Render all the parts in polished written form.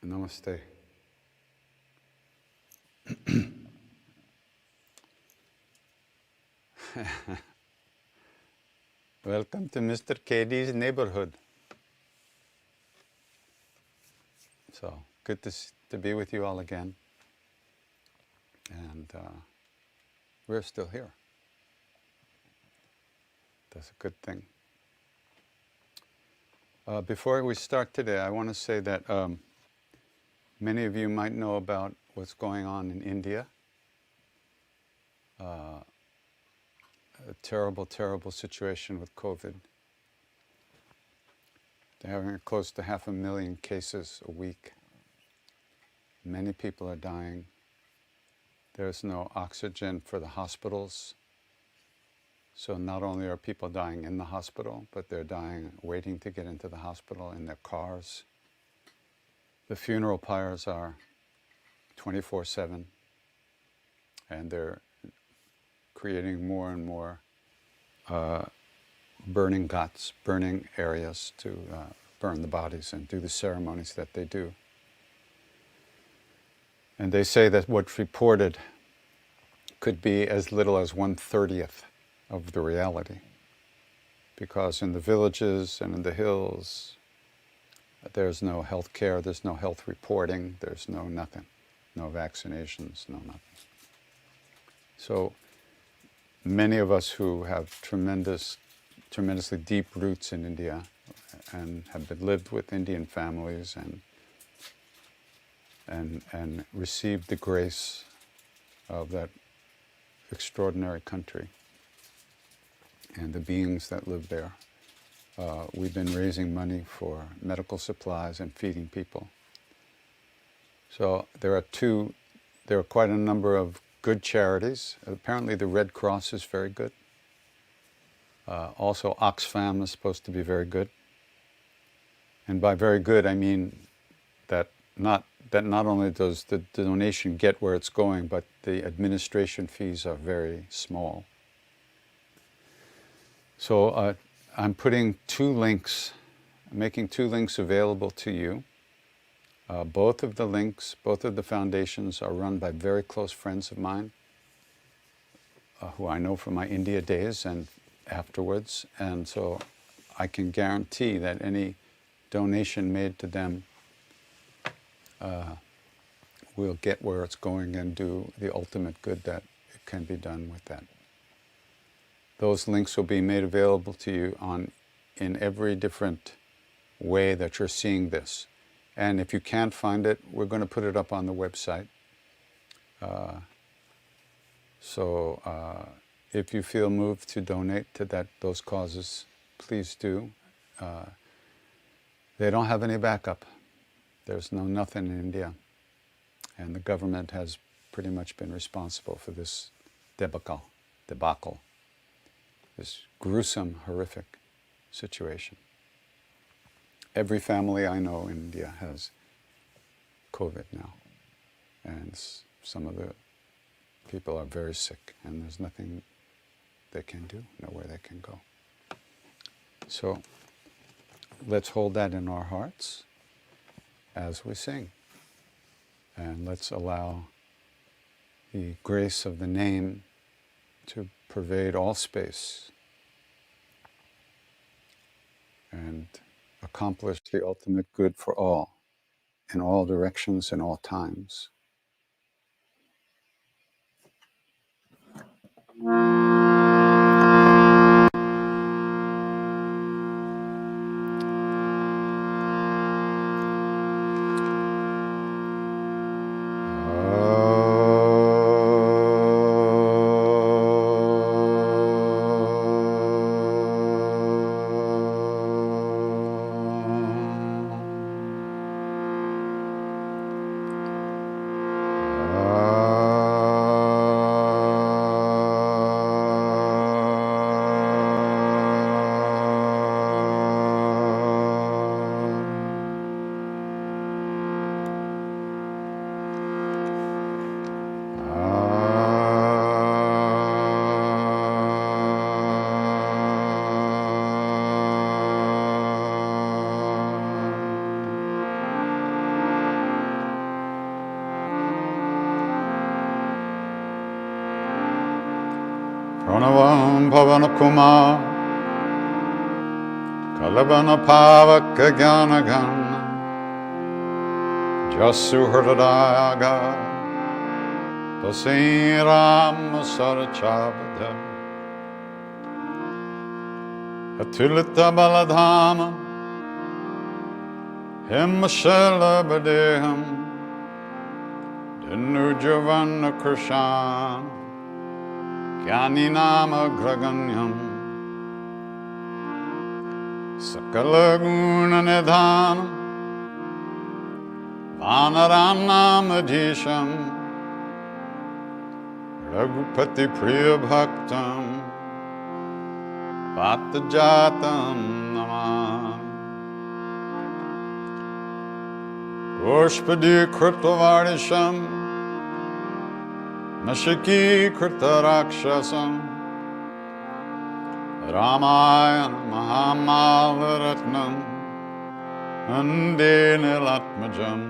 Namaste. Welcome to Mr. KD's neighborhood. So good to be with you all again. And we're still here. That's a good thing. Before we start today, I want to say that many of you might know about what's going on in India. A terrible, terrible situation with COVID. They're having close to 500,000 cases a week. Many people are dying. There's no oxygen for the hospitals. So not only are people dying in the hospital, but they're dying waiting to get into the hospital in their cars. The funeral pyres are 24/7, and they're creating more and more burning ghats, burning areas to burn the bodies and do the ceremonies that they do. And they say that what's reported could be as little as 1/30th of the reality. Because in the villages and in the hills, there's no health care, there's no health reporting, there's no nothing. No vaccinations, no nothing. So many of us who have tremendously deep roots in India and have lived with Indian families and received the grace of that extraordinary country and the beings that live there. We've been raising money for medical supplies and feeding people. So there are quite a number of good charities. Apparently the Red Cross is very good. Also Oxfam is supposed to be very good. And by very good, I mean that not only does the donation get where it's going, but the administration fees are very small. So I'm putting making two links available to you. Both of the foundations are run by very close friends of mine, who I know from my India days and afterwards. And so I can guarantee that any donation made to them will get where it's going and do the ultimate good that it can be done with that. Those links will be made available to you in every different way that you're seeing this. And if you can't find it, we're going to put it up on the website. So if you feel moved to donate to those causes, please do. They don't have any backup. There's nothing in India. And the government has pretty much been responsible for this debacle, this gruesome, horrific situation. Every family I know in India has COVID now. And some of the people are very sick, and there's nothing they can do, nowhere they can go. So let's hold that in our hearts as we sing. And let's allow the grace of the name to pervade all space and accomplish the ultimate good for all, in all directions, in all times. Bhavana Kumar Kalabana Pavaka Gyanagana Jasu Hridaya Tasai Ram Sarachavada Atulita Baladhama Himashala Badeham Dinujavana Krishna Gyani Nama Graganyam Sakala Guna Nidhanam Vanaranam Adhisham Raghupati Priya Bhaktam Vatajatam Namam Pushpadi Kritavarisham Nashiki Kritarakshasam Ramayana Mahamalaratnam Ande Nilatmajam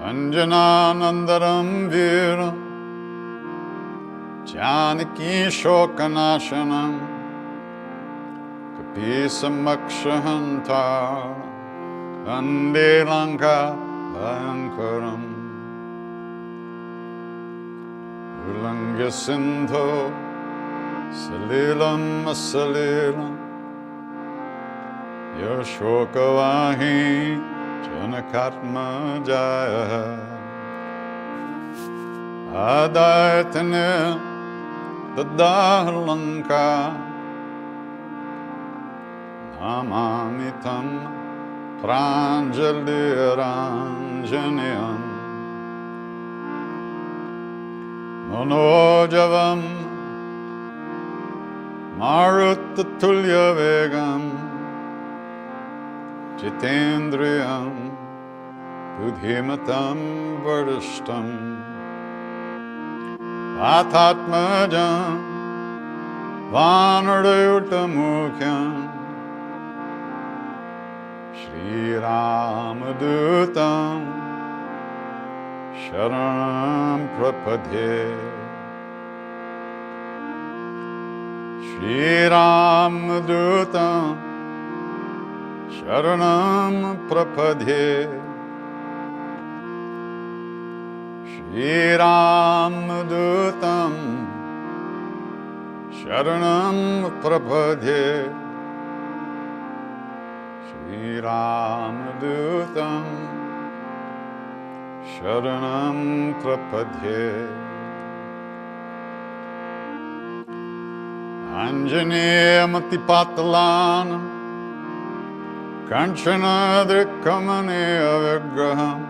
Anjananandaram Viram Janaki Shokanashanam Kapisamakshahantar Ande Lanka Bhayankaram Ulangya Sindho Salilam Salilam Yashokavahi Janakatma Jaya Adayatane Dadahalanka Namamitam Pranjali Ranjaniyam Manojavam Maruttatulya Vegam Jitendriyam Budhimatam Vardishtam Vatatmajam Vanardayutamukyam Shri Ramadutam Sharanam Prapadhe Shri Ramadutam Sharanam Prapadhe Shri Ramadutam Sharanam Prapadhe Shri Ramadutam Sharanam Prapadhe Anjaneya Matipatalanam Kanchanadrikamaneya Vigraham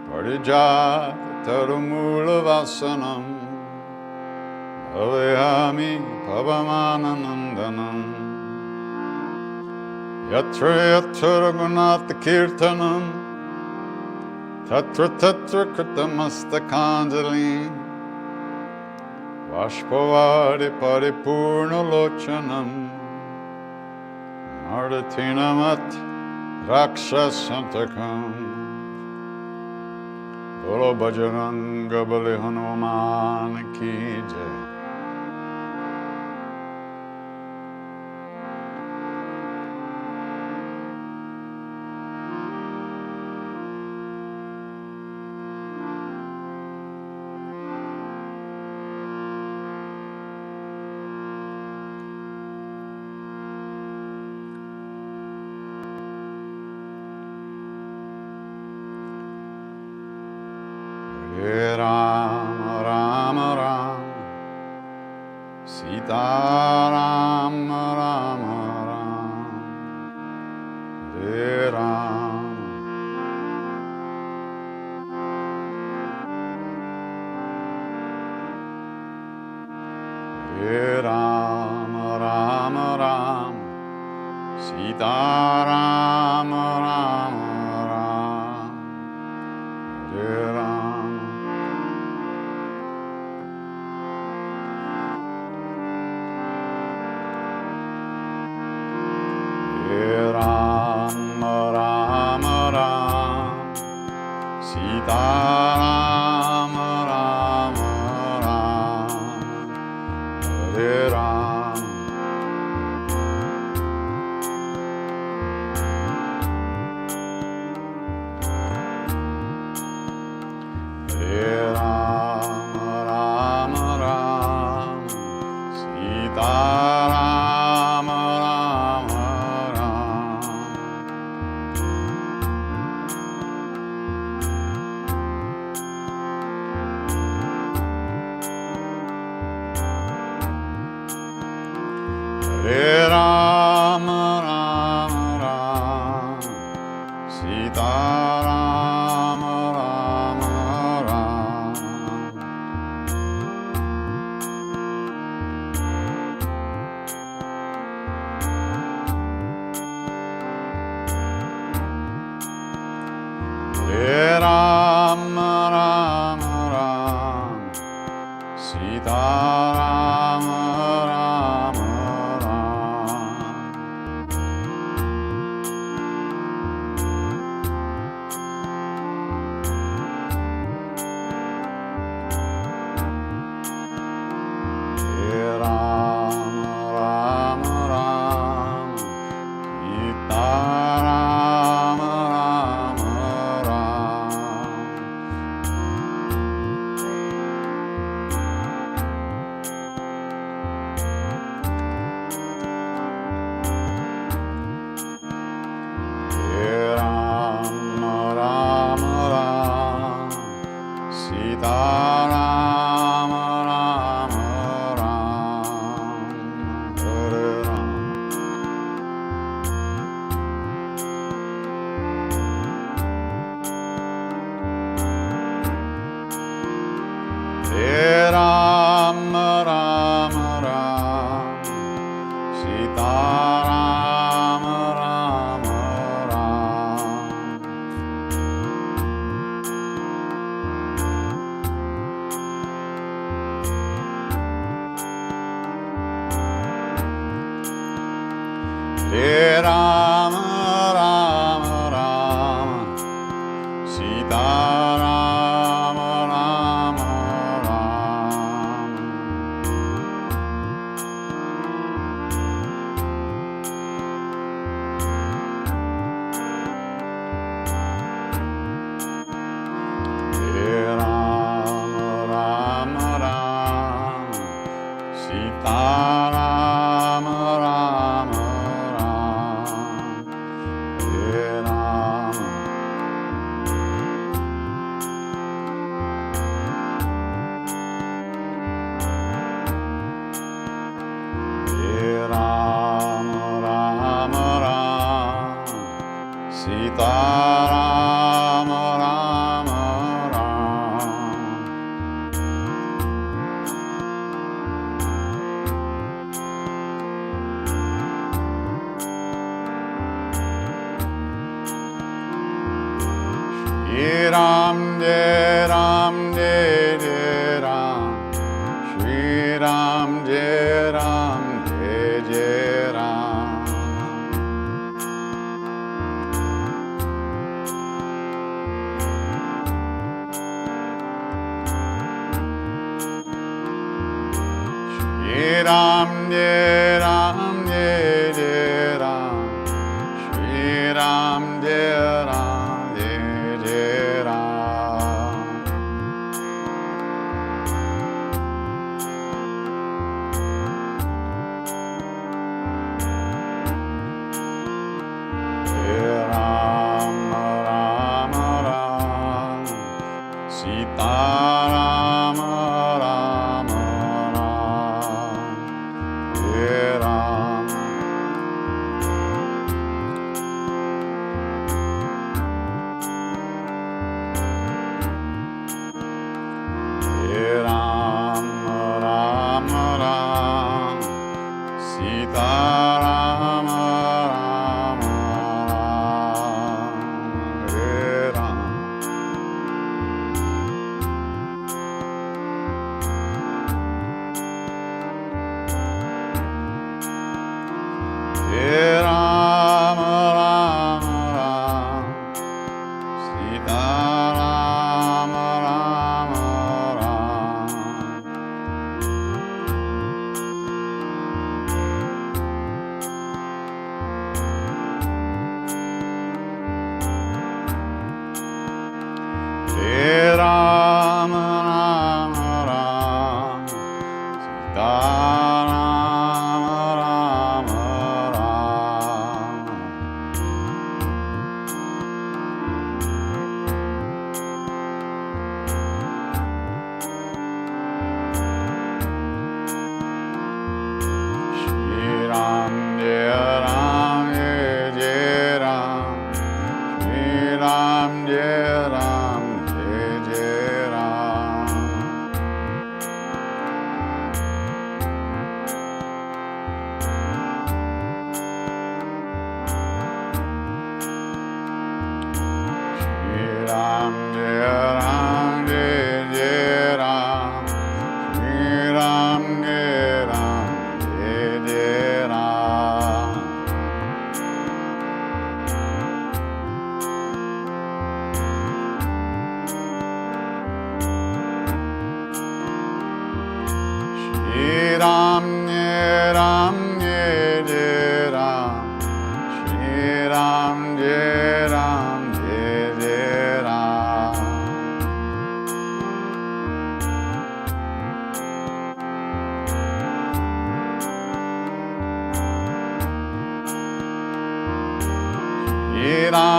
Parijat Tarumula Vasanam Avayami Pavamananandanam Yatra Yatra Raghunatha Kirtanam Tatra Tatra Kritamastakandali Vashpavari Paripurna Lochanam Ardhatinamat Rakshasantakam Bolo Bajranga Bali Hanuman Ki Jai Ram Ram Ram Sita Ram Ram Ram Hare Ram Hare Ram Ram Ram Sita Ram Ram Ram Hare Ram Ram Ram Ram Sita Ram Ram Ram Hare Rama Rama Rama Sita Rama Rama Rama Hare Rama Rama Rama Sita Rama Rama Rama Hare Rama Rama Rama Sita Rama Rama Rama Hare Rama Rama Rama Sita Rama Rama Rama Hare Rama Hare Rama Rama Rama Sita Rama Rama Rama Hare Rama Rama Rama Sita Rama Rama Rama Hare Rama Rama Rama Sita Rama Rama Rama Hare Rama Hare Rama Rama Rama Sita Rama Rama Shri Ram Jai Ram Jai Jai Ram Shri Ram Jai Ram Jai Jai Ram Shri Ram Jai Ram Jai Jai Ram Shri Ram Jai Ram Jai Jai Ram Hare Rama Rama Rama Sita Rama Rama Rama Hare Rama Hare Rama Rama Rama Sita Rama Rama Rama Hare Rama Hare Rama Rama Rama Sita Rama Rama Rama Hare Rama Rama Rama Sita Rama Rama Rama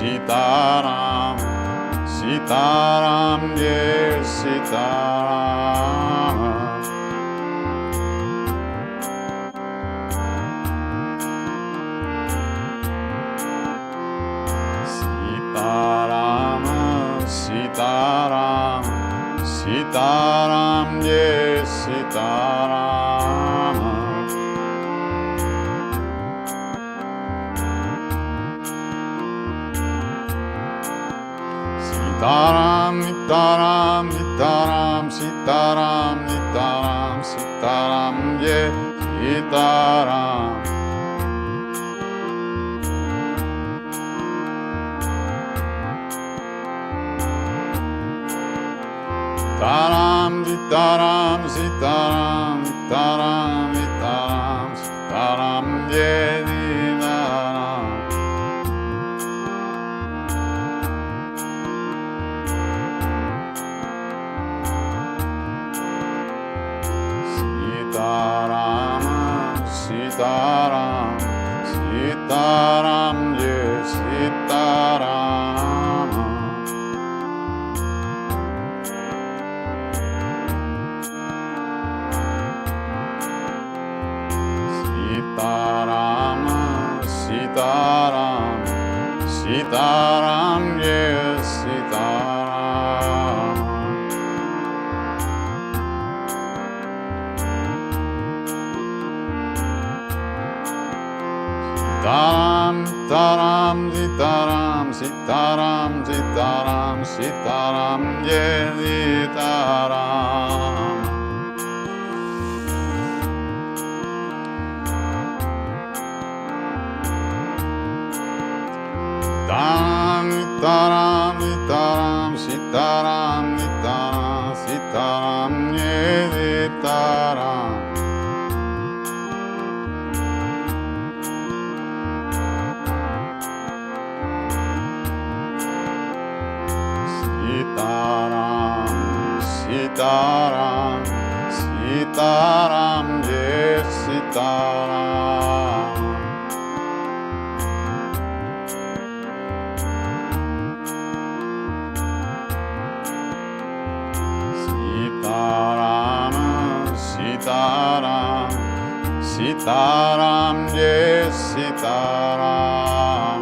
Sitaram, Sitaram, yes, Sitaram. Sitaram, Sitaram, Sitaram, yes, Sitaram. Sitaram, Nitaram, Nitaram, Sitaram, Nitaram, Sitaram, ye, Sitaram. Sitaram, Nitaram, Sitaram, Nitaram, Nitaram, Sitaram, ye, Nitaram. Sitaram, Sitaram, Sitaram, yes, Sitaram. Sitaram, Sitaram, Sitaram, yes, Sitaram. Sitaram, Sitaram, Sitaram, Sitaram, Sitaram, yes, Sitaram. Sitaram, Sitaram, Sitaram, Sitaram, Sitaram, yes, Sitaram. Sitaram, Sitaram, Sitaram, yes, Sitaram. Sitaram, Sitaram, Sitaram, yes, Sitaram.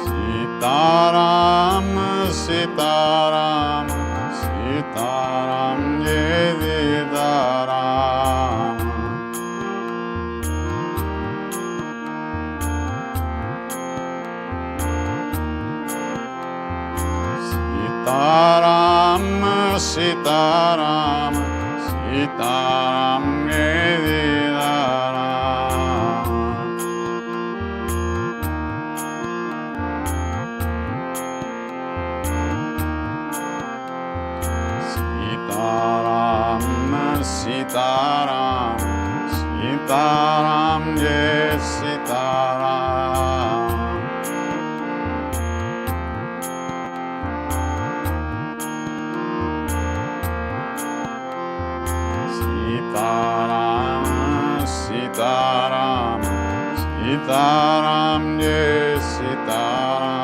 Sitaram, Sitaram, Sitaram, yes, Sitaram. Sitaram, Sitaram, Sitaram, yes, Sitaram. Sitaram, Sitaram, Sitaram, yes, Sitaram. Sitaram, Sitaram, Sitaram, yes, Sitaram.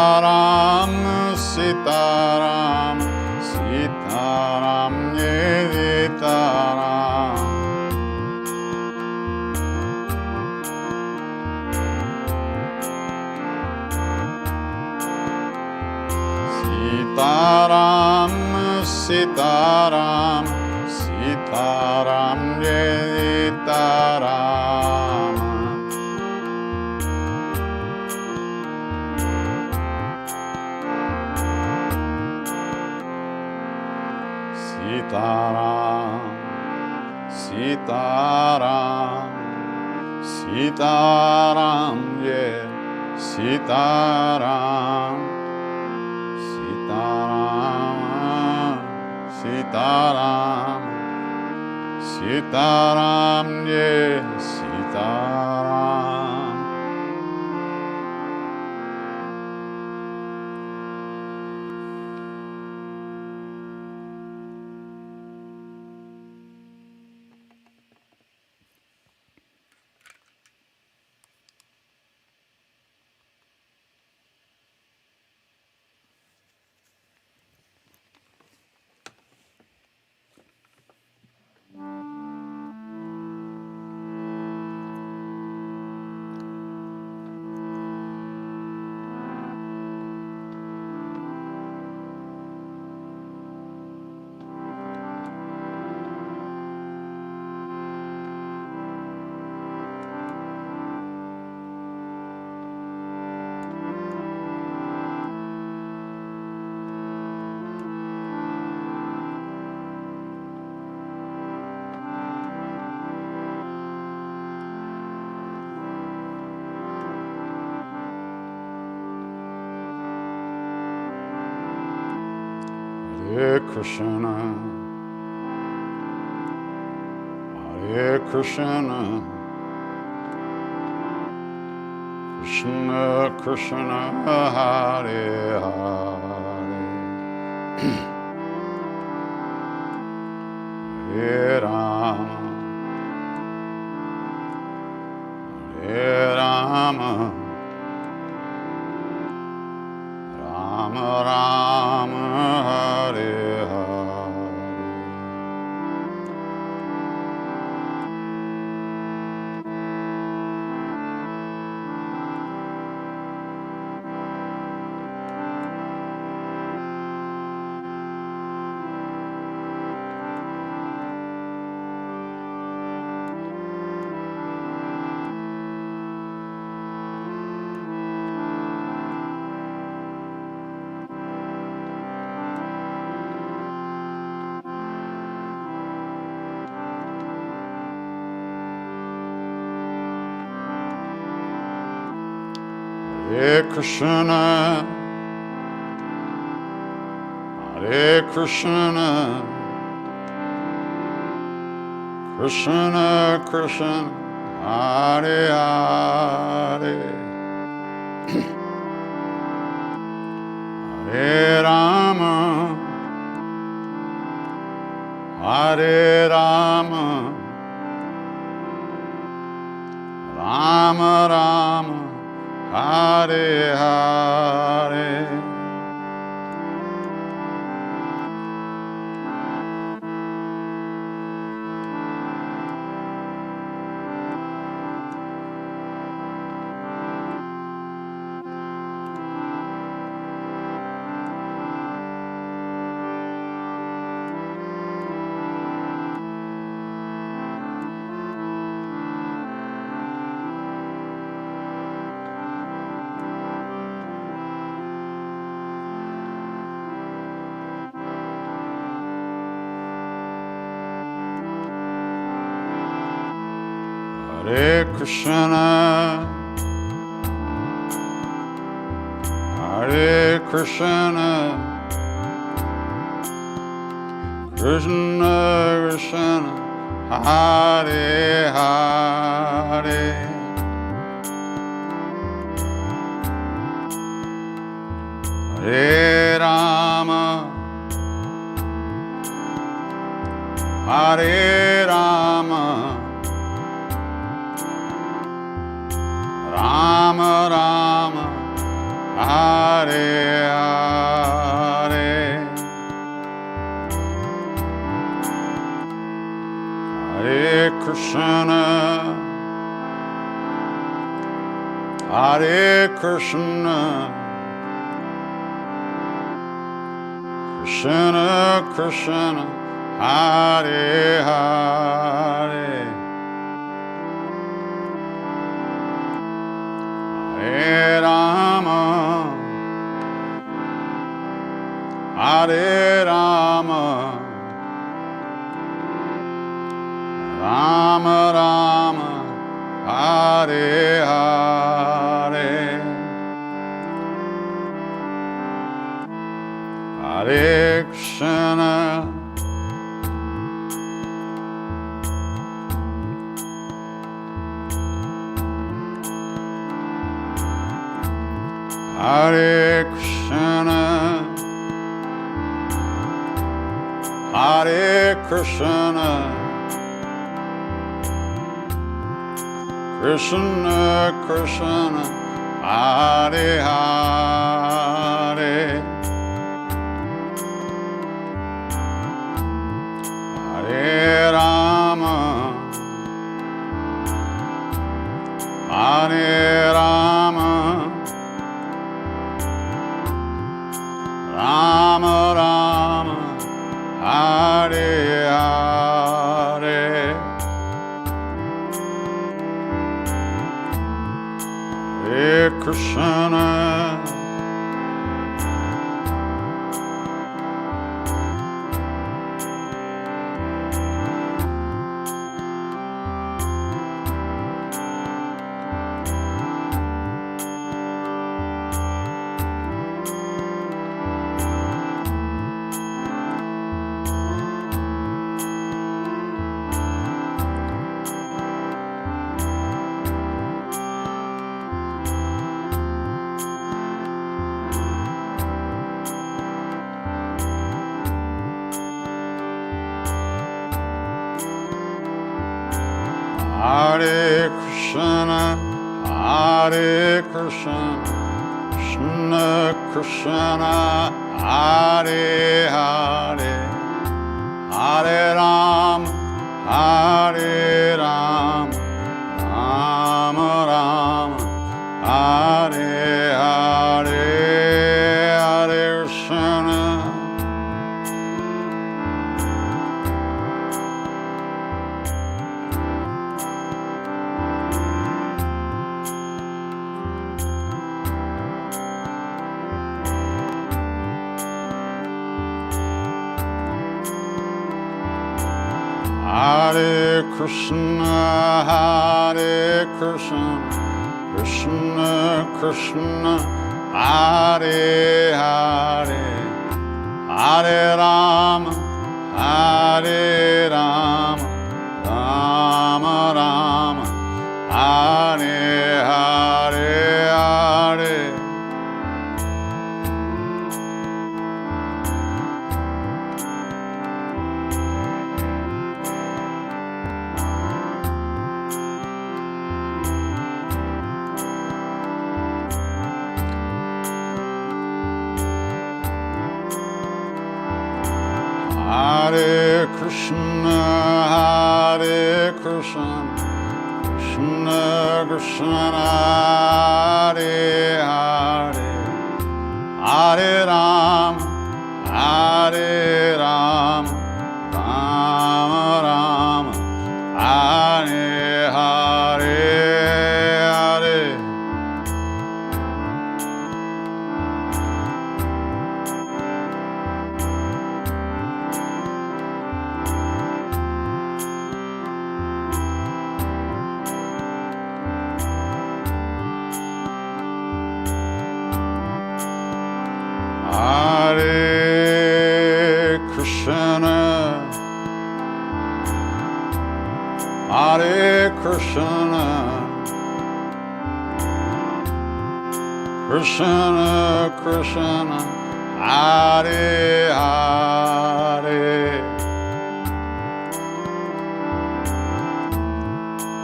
Sitaram, Sitaram, Sitaram, yes, Sitaram. Sitaram, Sitaram, Sitaram, yes, Sitaram. Sitaram, Sitaram, Sitaram, yes, Sitaram, Sitaram, Sitaram, Sitaram, yeah, Sitaram. Hare Krishna, Hare Krishna, Krishna Krishna, Hare Hare, Hare Rama, Hare Rama, Rama Rama, Hare Hare Krishna, Hare Krishna, Krishna Krishna, Hare Hare, Hare Rama, Hare Rama, Rama Rama, Hare Hare. Hare Krishna, Hare Krishna, Krishna Krishna, Hare Hare, Hare Rama, Hare Rama, Rama Rama, Hare Hare, Hare Krishna, Hare Krishna, Krishna Krishna, Hare Hare, Hare Rama, Hare Rama, Rama Rama, Hare Hare. Hare Krishna, Hare Krishna, Hare Krishna, Krishna Krishna, Hare Hare, Hare Rama, Hare Rama, Rama Rama, Hare Hare, Hare Krishna, Hare Krishna, Hare Krishna, Krishna Krishna, Hare Hare, Hare Rama, Hare Rama, Rama Rama, Hare Hare, Hare Krishna. Hare Krishna, Hare Krishna, Krishna Krishna, Hare Hare, Hare Rama, Hare Rama, Rama Rama, Hare Hare Hare. Hare Krishna, Hare Krishna, Krishna Krishna, Hare Hare, Hare Rama, Hare Rama, Rama Rama, Hare Hare Hare. Hare Krishna, Hare Krishna, Krishna Krishna, Hare Hare,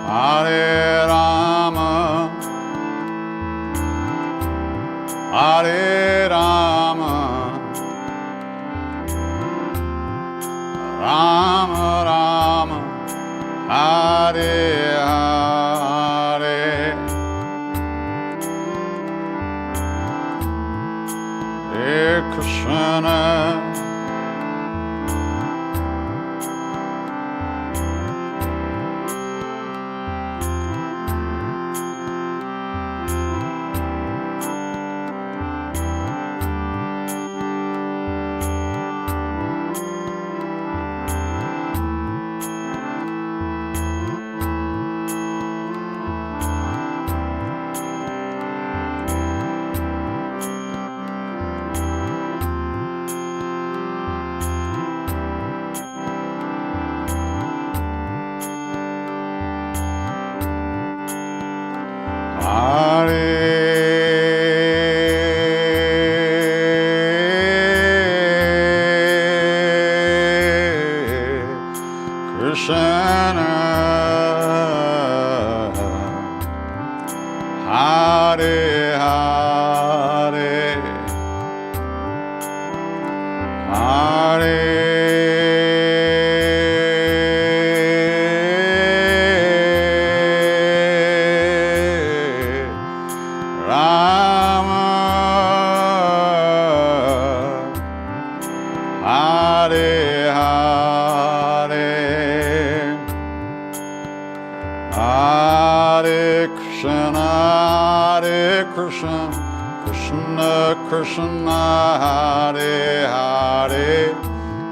Hare Rama, Hare Rama, Rama Rama, Hare Hare, Hare Krishna, Krishna Krishna Hare Hare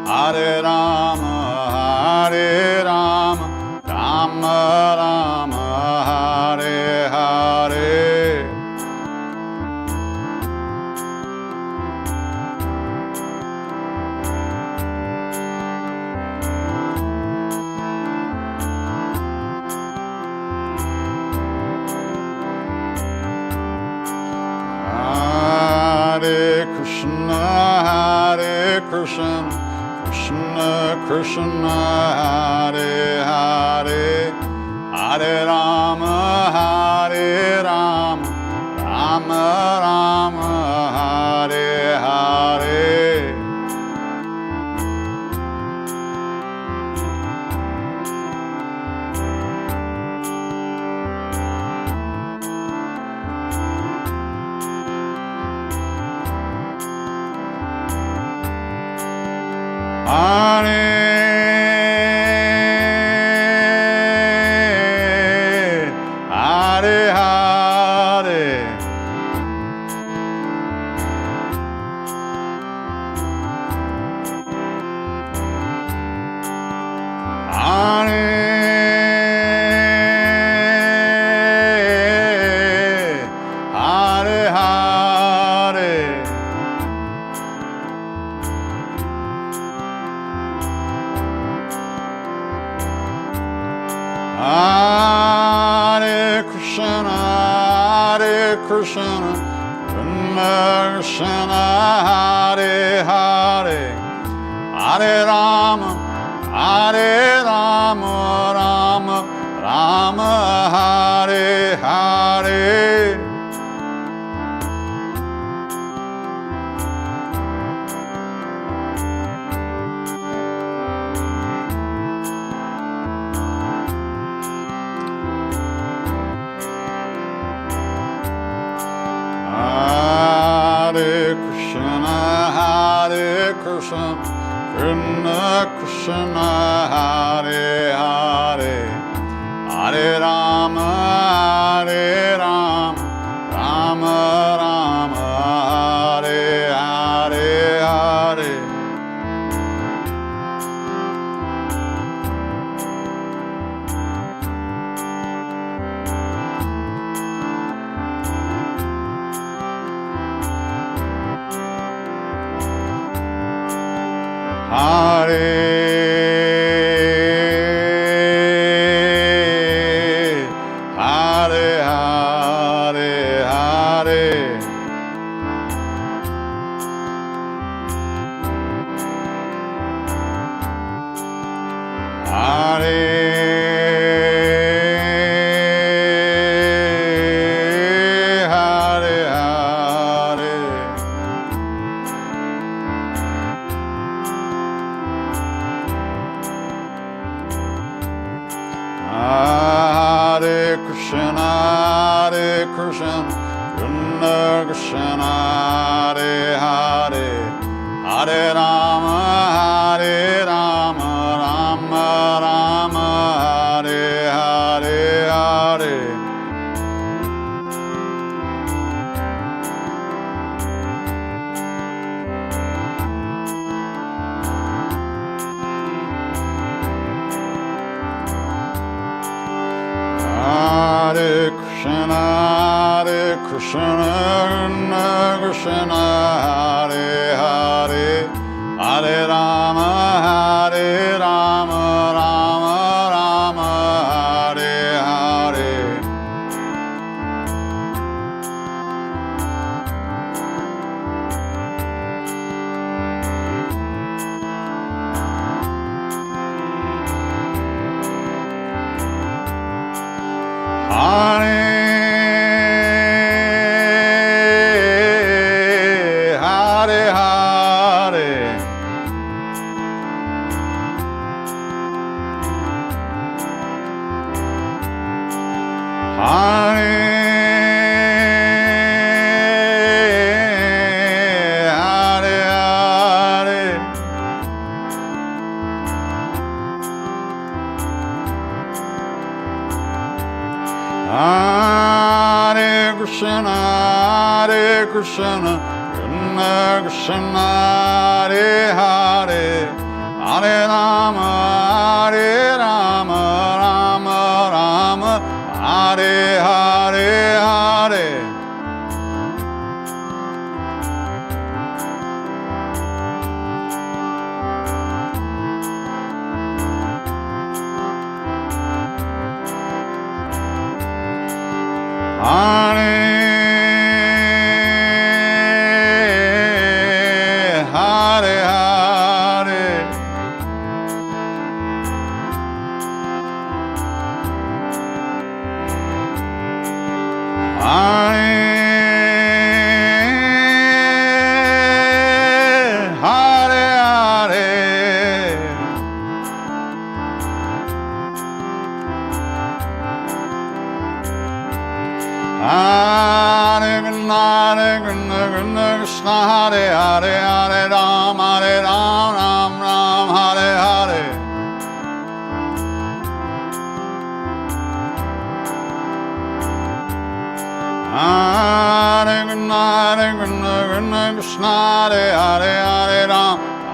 Hare Rama Hare Rama Rama Rama Hare Hare Hare Krishna, Krishna Krishna, Hare Hare, Hare Rama, Rama Rama, Hare Hare. Hare Hare Hare Hare Hare Hare Hare Krishna, Krishna Krishna, Hare Hare, Hare Rama, Rama Rama, Hare Hare. Hare Krishna, Krishna Krishna, Hare Hare, Hare Rama, Rama Rama, Hare Hare Hare. Hare Hare Hare Hare Hare Hare Hare Hare Krishna, Krishna Krishna, Hare Hare, Hare Rama, Rama Rama, Hare Hare Hare. Hare Krishna, Krishna Krishna, Hare Hare, Hare Rama, Rama Rama, Hare Hare. Hare Hare Hare Krishna, Krishna Krishna, Hare Hare, Hare Rama, Hare Rama, Rama Rama, Hare Hare, Hare. Hare Hare Hare, Hare Hare Hare, Hare Krishna, Hare Krishna, Krishna Krishna, Hare Hare, Hare Ram, Ram Ram, Hare Hare. Hare Krishna, Hare Krishna, Krishna Krishna, Hare Hare,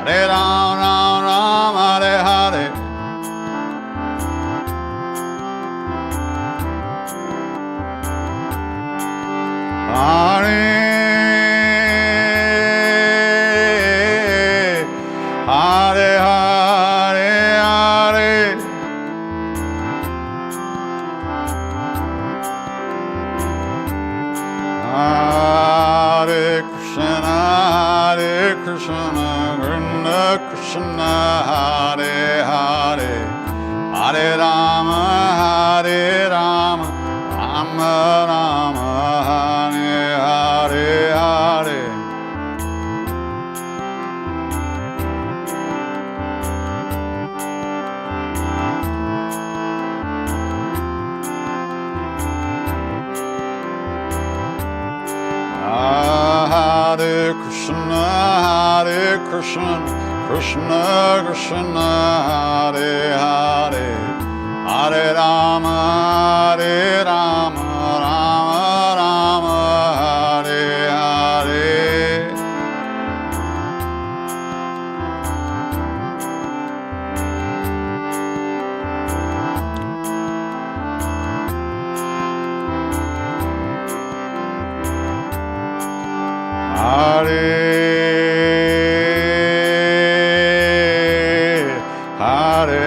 Hare Ram, Ram Ram, Hare Hare. Hare Hare Hare Hare, Hare Krishna, Hare Krishna, Krishna Krishna, Hare Hare, Hare Rama, Hare Rama, Rama Rama, Hare Hare, Hare. Hare Krishna, Hare Krishna, Krishna Krishna, Hare Hare, Hare Rama, Hare Rama, Rama Rama, Hare Hare. Hare Hare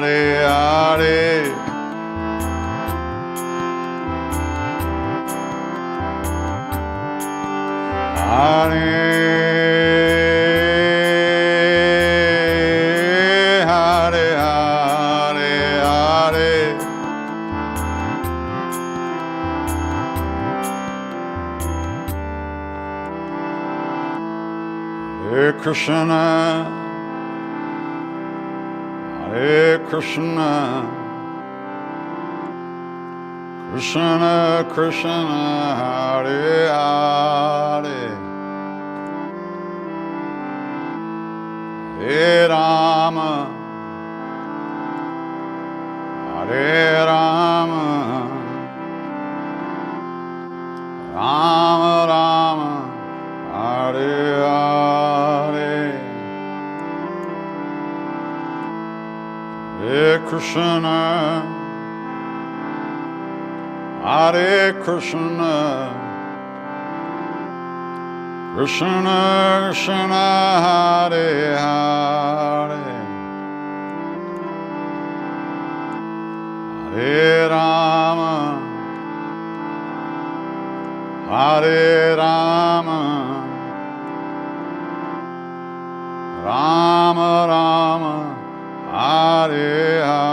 Hare Hare, Hare Hare Hare Hare. Hare Krishna, Hare Krishna, Krishna Krishna, Hare Hare, Hare Rama, Hare Rama, Rama Rama, Hare Hare. Hare Krishna, Hare Krishna, Krishna Krishna, Hare Hare, Hare Rama, Hare Rama, Rama Rama, Hare Hare.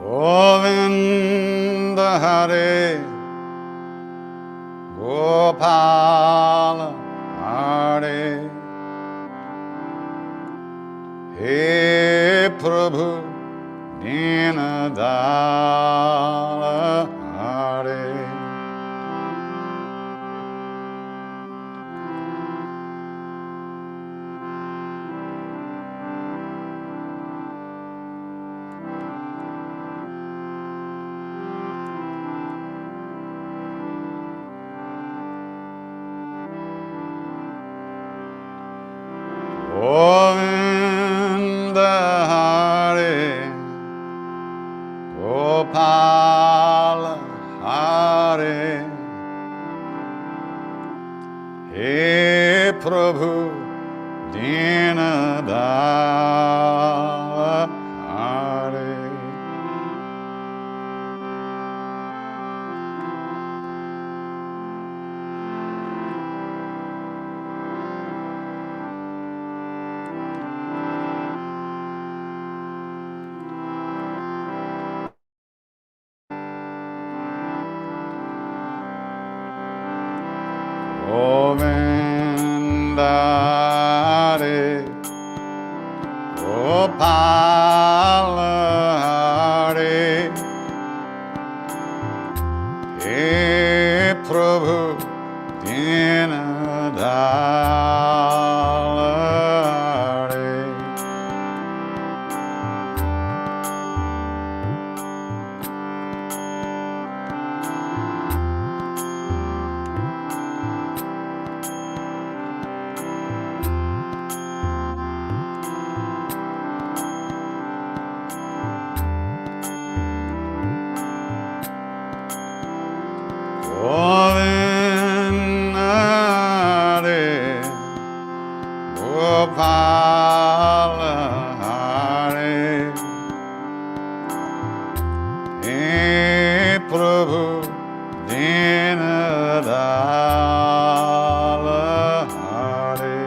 Govinda Hare Gopala Hare He Prabhu Dinadala Hare Govinda Hare Gopala Hare He Prabhu Dinadala Hare Govinda Hare Gopala Hare He Prabhu Dinadala Hare Govinda Hare Gopala Hare He Prabhu Dinadala Hare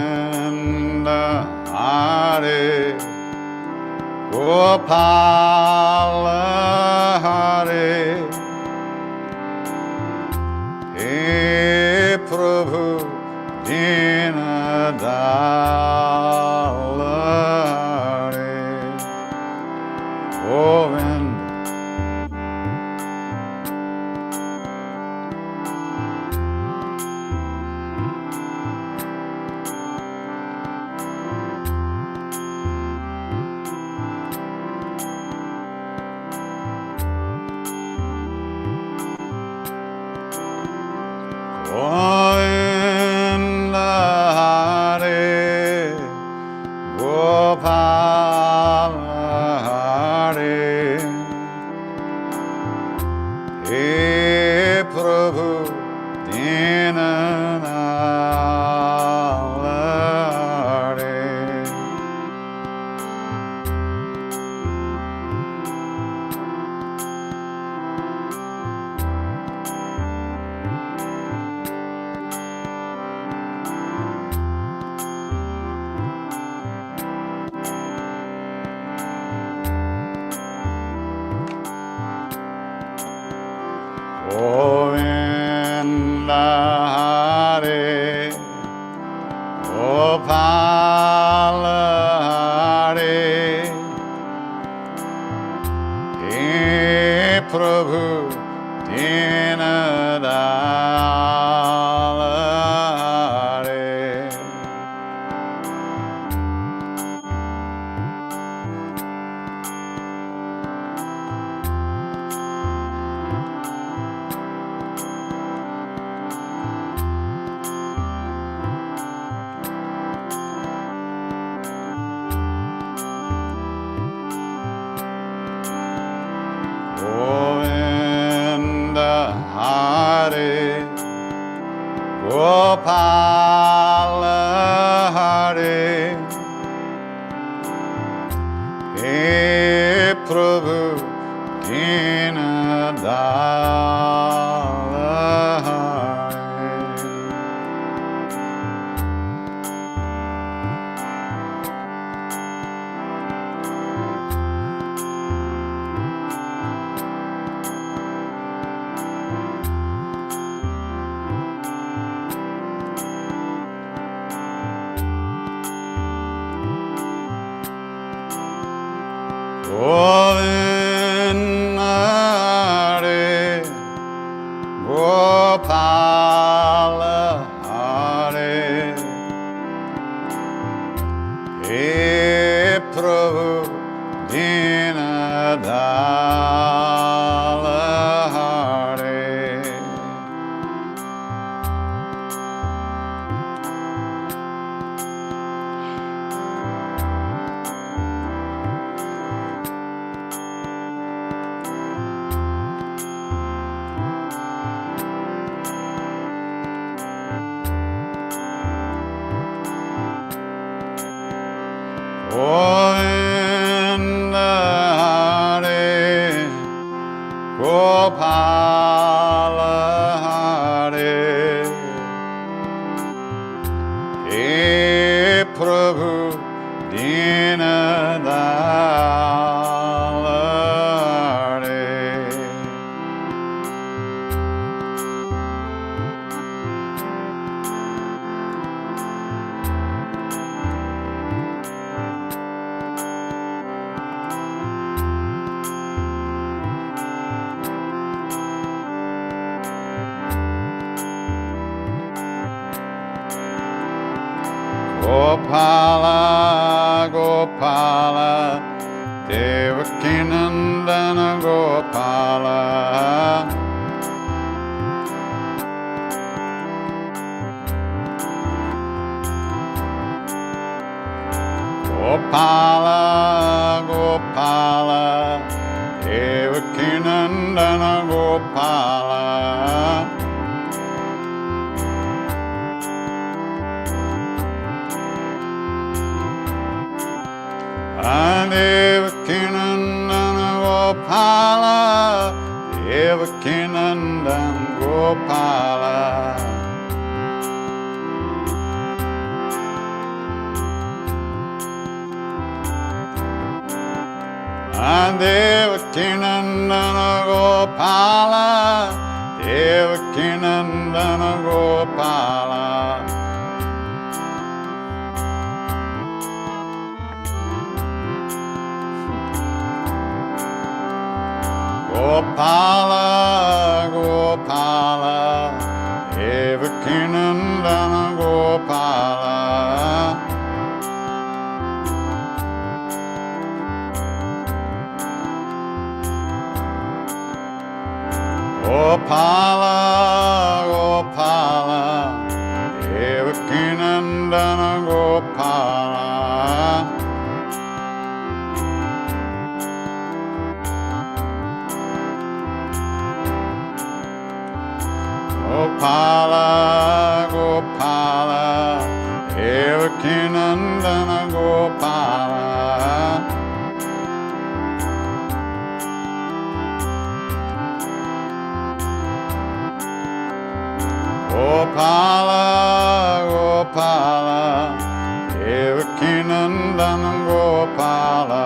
Govinda Hare Gopala Hare He Prabhu Dinadala Hare Govinda Govinda Hare Gopala Hare He Prabhu Dinadala Hare Govinda Hare Gopala Hare He Prabhu Dinadala Hare Govinda Hare Gopala Hare, He Prabhu Dinadala Hare. Govinda Hare, Gopala Hare, He Prabhu Dinadala Hare. Govinda Hare, Gopala Hare, He Prabhu Dinadala Hare. Gopala, Gopala, Devakinandana Gopala, Gopala, Gopala, Devakinandana Gopala, Devakinandana Gopala, Devakinandana Gopala, Devakinandana Gopala, Devakinandana Gopala, Gopala, Gopala, Devakinandana Gopala, Gopala, Gopala, Devakinandana Gopala, Gopala, Gopala, Devakinandana Gopala, Gopala, Gopala, Devakinandana Gopala,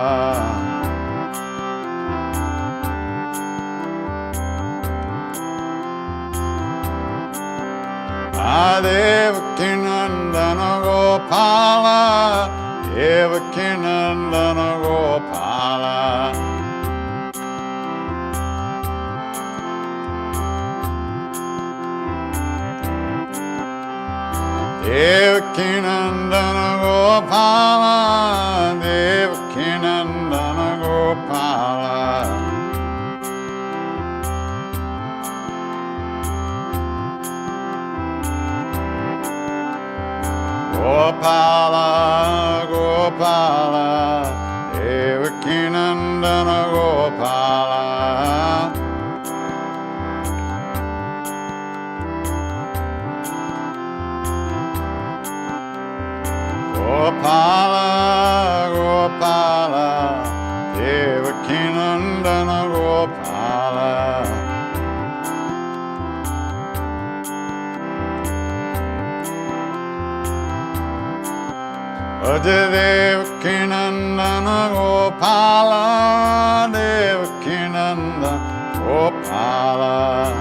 Devakinandana Gopala, Devakinandana Gopala, Devakinandana Gopala, Devakinandana Gopala, Gopala, Gopala, Devakinandana Gopala, Devaki Nandana Gopala, Devaki Nandana Gopala.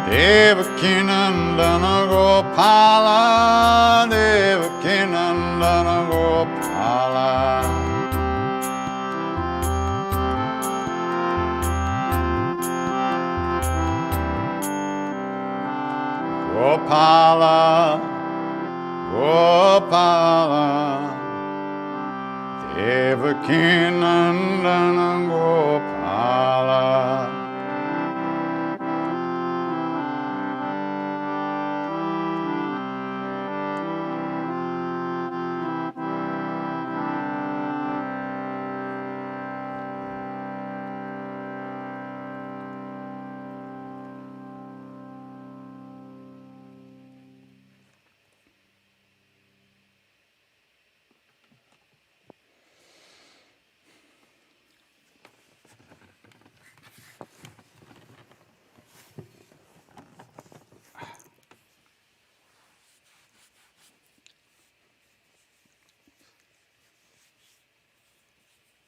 Devaki Nandana Gopala, Devaki Nandana Gopala. Gopala, Gopala, Devaki Nandana Gopala.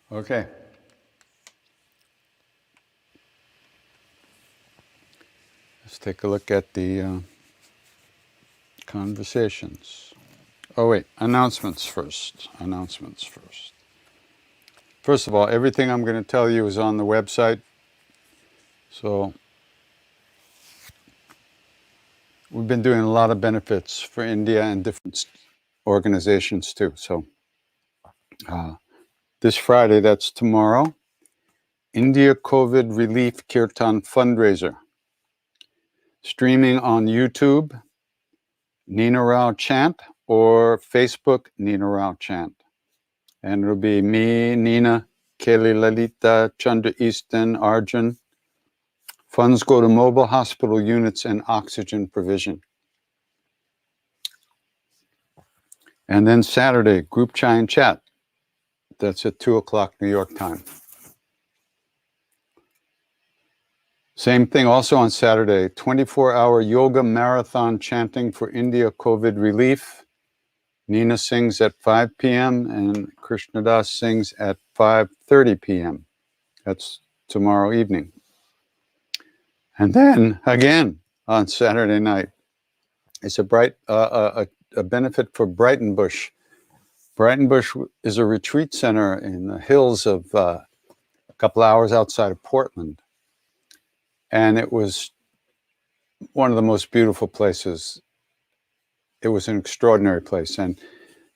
Okay. Let's take a look at the conversations. Oh wait, announcements first. Announcements first. First of all, everything I'm going to tell you is on the website. So we've been doing a lot of benefits for India and different organizations too. So this Friday, that's tomorrow, India COVID Relief Kirtan Fundraiser. Streaming on YouTube, Nina Rao Chant, or Facebook, Nina Rao Chant. And it'll be me, Nina, Kelly Lalita, Chandra Easton, Arjun. Funds go to mobile hospital units and oxygen provision. And then Saturday, group chai and chat. That's at 2 o'clock New York time. Same thing also on Saturday, 24-hour yoga marathon chanting for India COVID relief. Nina sings at 5 p.m. and Krishna Das sings at 5:30 p.m. That's tomorrow evening. And then again on Saturday night, it's a benefit for Brighton Bush. Brighton Bush is a retreat center in the hills of a couple hours outside of Portland. And it was one of the most beautiful places. It was an extraordinary place. And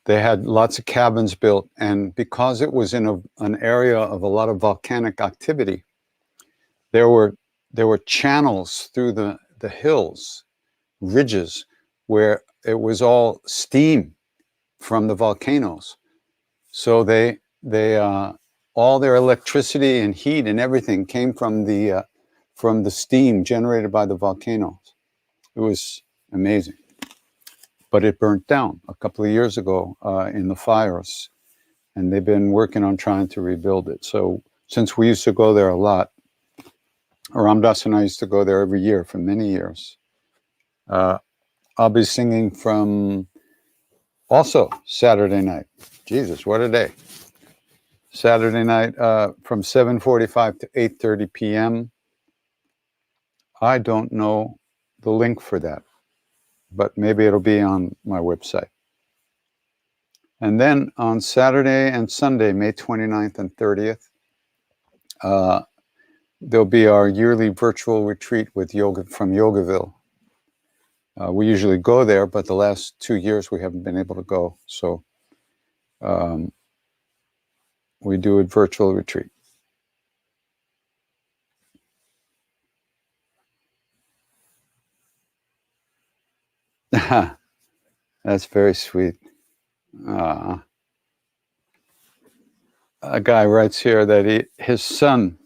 they had lots of cabins built. And because it was in an area of a lot of volcanic activity, there were channels through the hills, ridges, where it was all steam from the volcanoes. So they all their electricity and heat and everything came from the steam generated by the volcanoes. It was amazing. But it burnt down a couple of years ago in the fires, and they've been working on trying to rebuild it. So since we used to go there a lot, Ram Dass and I used to go there every year for many years. I'll be singing from also Saturday night. Jesus, what a day. Saturday night from 7:45 to 8:30 p.m. I don't know the link for that, but maybe it'll be on my website. And then on Saturday and Sunday, May 29th and 30th, there'll be our yearly virtual retreat with yoga from Yogaville. We usually go there, but the last 2 years we haven't been able to go. So we do a virtual retreat. That's very sweet. A guy writes here that his son,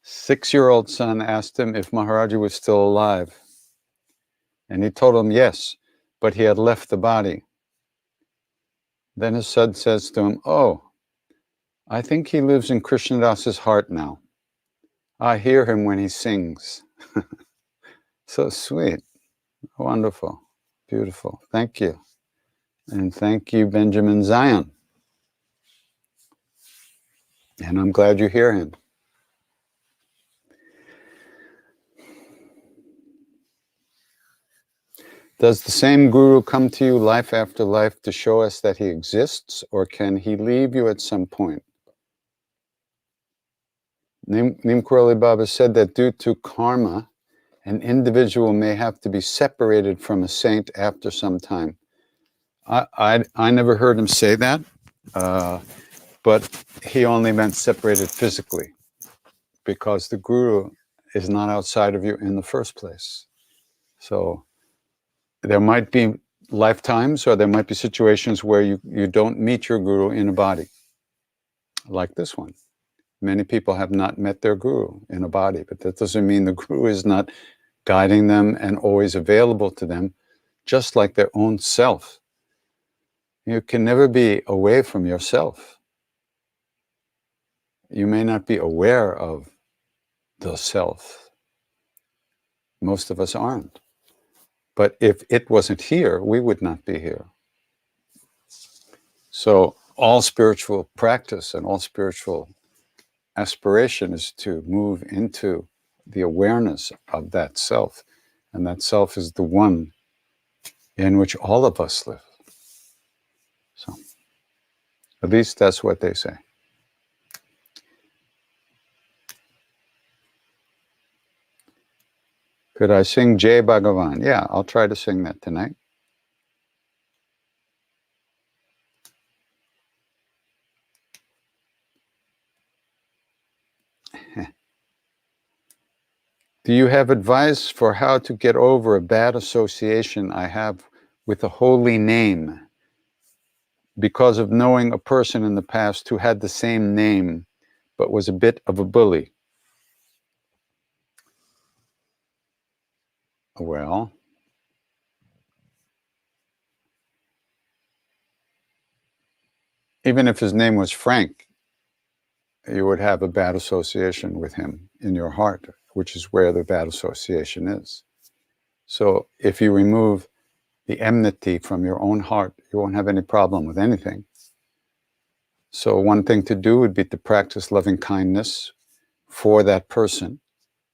6-year-old son, asked him if Maharaji was still alive. And he told him yes, but he had left the body. Then his son says to him, "Oh, I think he lives in Krishna Das's heart now. I hear him when he sings. So sweet. Wonderful. Beautiful. Thank you. And thank you, Benjamin Zion. And I'm glad you hear him. Does the same guru come to you life after life to show us that he exists, or can he leave you at some point? Neem Karoli Baba said that due to karma, an individual may have to be separated from a saint after some time. I never heard him say that, but he only meant separated physically, because the guru is not outside of you in the first place. So there might be lifetimes, or there might be situations where you don't meet your guru in a body, like this one. Many people have not met their guru in a body, but that doesn't mean the guru is not guiding them and always available to them, just like their own self. You can never be away from yourself. You may not be aware of the self. Most of us aren't. But if it wasn't here, we would not be here. So all spiritual practice and all spiritual aspiration is to move into the awareness of that self. And that self is the one in which all of us live. So at least that's what they say. Could I sing Jai Bhagavan? Yeah, I'll try to sing that tonight. Do you have advice for how to get over a bad association I have with a holy name because of knowing a person in the past who had the same name but was a bit of a bully? Well, even if his name was Frank, you would have a bad association with him in your heart, which is where the bad association is. So if you remove the enmity from your own heart, you won't have any problem with anything. So one thing to do would be to practice loving kindness for that person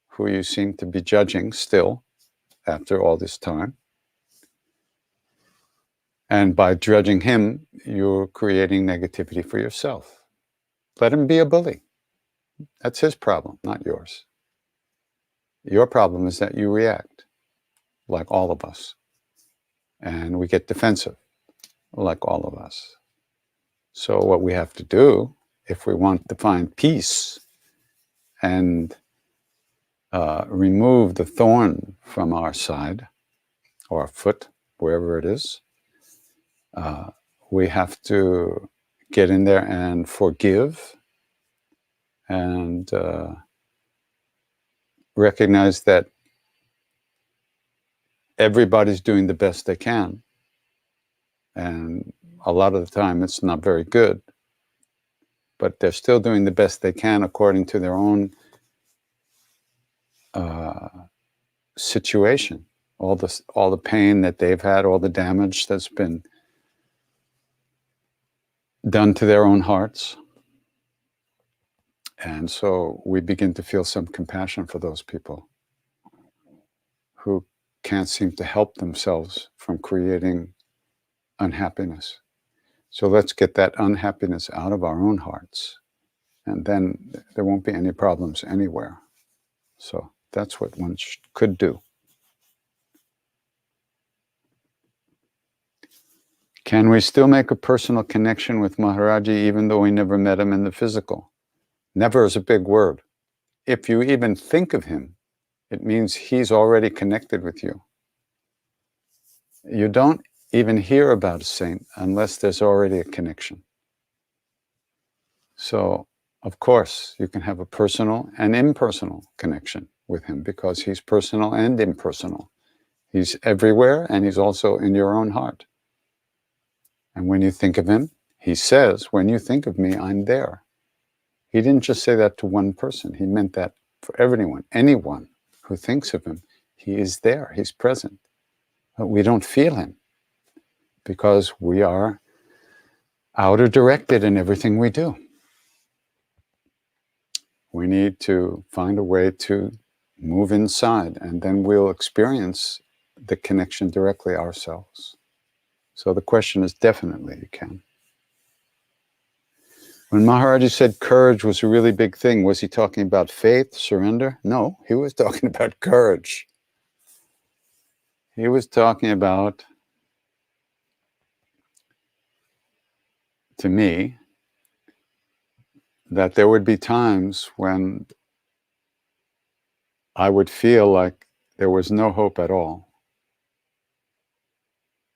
who you seem to be judging still after all this time. And by judging him, you're creating negativity for yourself. Let him be a bully. That's his problem, not yours. Your problem is that you react, like all of us. And we get defensive, like all of us. So what we have to do, if we want to find peace and remove the thorn from our side, or our foot, wherever it is, we have to get in there and forgive and recognize that everybody's doing the best they can. And a lot of the time it's not very good, but they're still doing the best they can according to their own situation. All the pain that they've had, all the damage that's been done to their own hearts. And so we begin to feel some compassion for those people who can't seem to help themselves from creating unhappiness. So let's get that unhappiness out of our own hearts, and then there won't be any problems anywhere. So that's what one could do. Can we still make a personal connection with Maharaji even though we never met him in the physical? Never is a big word. If you even think of him, it means he's already connected with you. You don't even hear about a saint unless there's already a connection. So, of course, you can have a personal and impersonal connection with him because he's personal and impersonal. He's everywhere and he's also in your own heart. And when you think of him, he says, when you think of me, I'm there. He didn't just say that to one person. He meant that for everyone, anyone who thinks of him. He is there, he's present. But we don't feel him because we are outer directed in everything we do. We need to find a way to move inside, and then we'll experience the connection directly ourselves. So the question is definitely you can. When Maharaji said courage was a really big thing, was he talking about faith, surrender? No, he was talking about courage. He was talking about, to me, that there would be times when I would feel like there was no hope at all,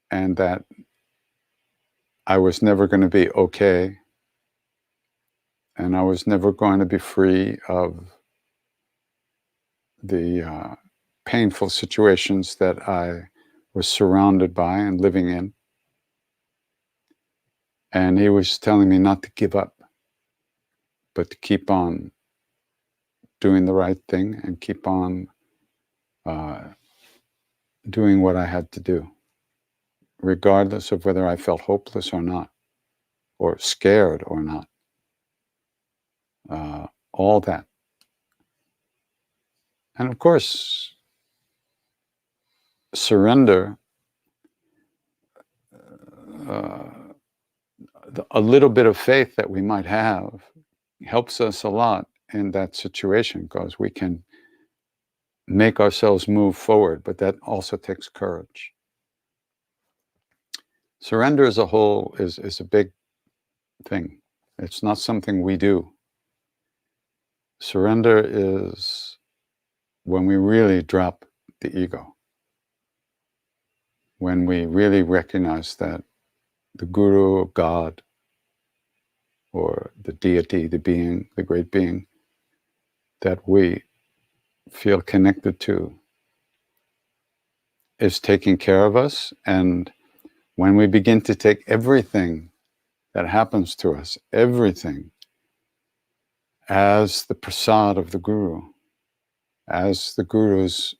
and that I was never going to be okay, and I was never going to be free of the painful situations that I was surrounded by and living in. And he was telling me not to give up, but to keep on doing the right thing and keep on doing what I had to do, regardless of whether I felt hopeless or not, or scared or not. All that. And of course, surrender, a little bit of faith that we might have helps us a lot in that situation, because we can make ourselves move forward, but that also takes courage. Surrender as a whole is a big thing. It's not something we do. Surrender is when we really drop the ego, when we really recognize that the Guru, or God, or the deity, the being, the great being that we feel connected to is taking care of us. And when we begin to take everything that happens to us, everything, as the prasad of the Guru, as the Guru's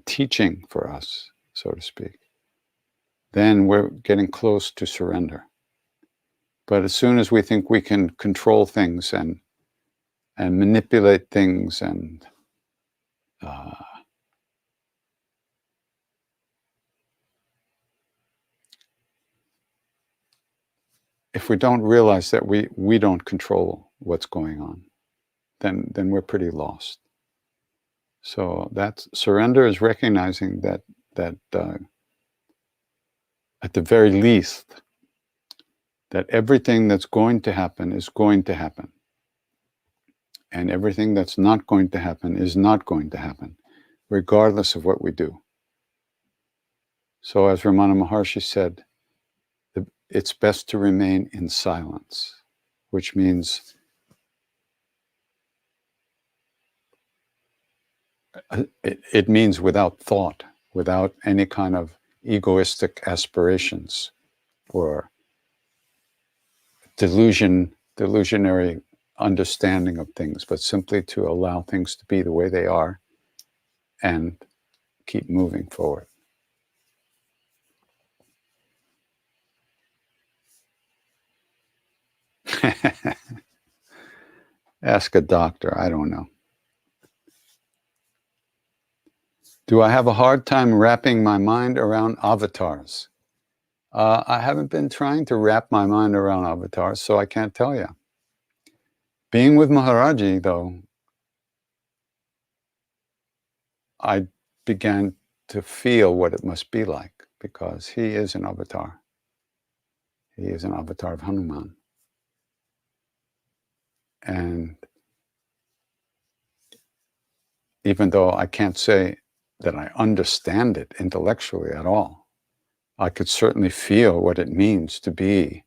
teaching for us, so to speak, then we're getting close to surrender. But as soon as we think we can control things and manipulate things and if we don't realize that we don't control what's going on, then we're pretty lost. So that's surrender, is recognizing that at the very least, that everything that's going to happen is going to happen. And everything that's not going to happen is not going to happen, regardless of what we do. So as Ramana Maharshi said, it's best to remain in silence, which means it means without thought, without any kind of egoistic aspirations or delusionary understanding of things, but simply to allow things to be the way they are and keep moving forward. Ask a doctor, I don't know. Do I have a hard time wrapping my mind around avatars? I haven't been trying to wrap my mind around avatars, so I can't tell you. Being with Maharaji, though, I began to feel what it must be like, because he is an avatar. He is an avatar of Hanuman. And even though I can't say that I understand it intellectually at all, I could certainly feel what it means to be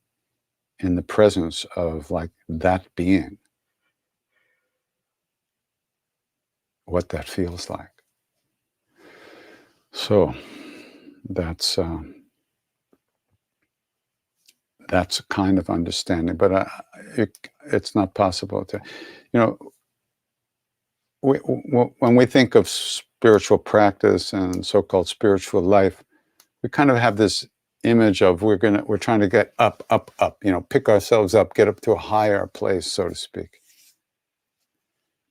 in the presence of like that being, what that feels like. So that's a kind of understanding, but it's not possible to, when we think of spiritual practice and so-called spiritual life, we kind of have this image of we're trying to get up, up, up, pick ourselves up, get up to a higher place, so to speak.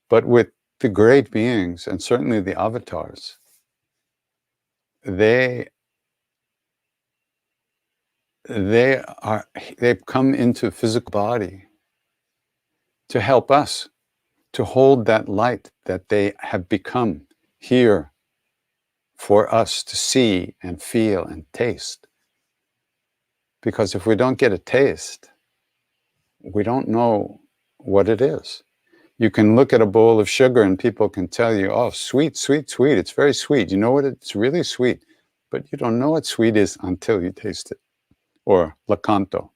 But with the great beings, and certainly the avatars, they've come into physical body to help us to hold that light that they have become here for us to see and feel and taste. Because if we don't get a taste, we don't know what it is. You can look at a bowl of sugar and people can tell you, oh, sweet, sweet, sweet. It's very sweet. You know what? It's really sweet. But you don't know what sweet is until you taste it. Or lakanto.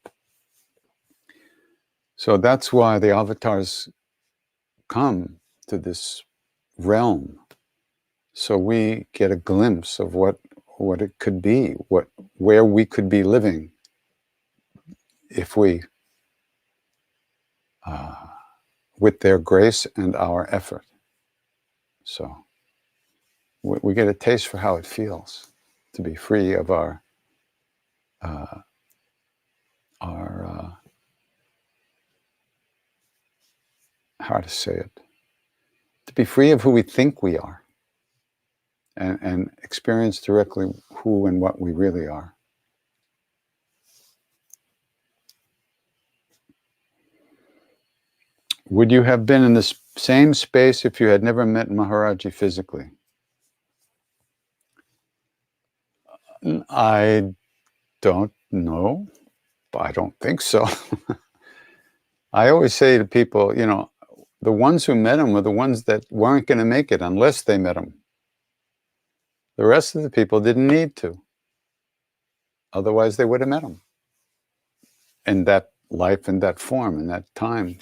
So that's why the avatars come to this realm. So we get a glimpse of what it could be, where we could be living if we, with their grace and our effort. So we get a taste for how it feels to be free of our how to say it, to be free of who we think we are and experience directly who and what we really are. Would you have been in the same space if you had never met Maharaji physically? I don't know. I don't think so. I always say to people, the ones who met him were the ones that weren't going to make it unless they met him. The rest of the people didn't need to. Otherwise, they would have met him in that life, in that form, in that time.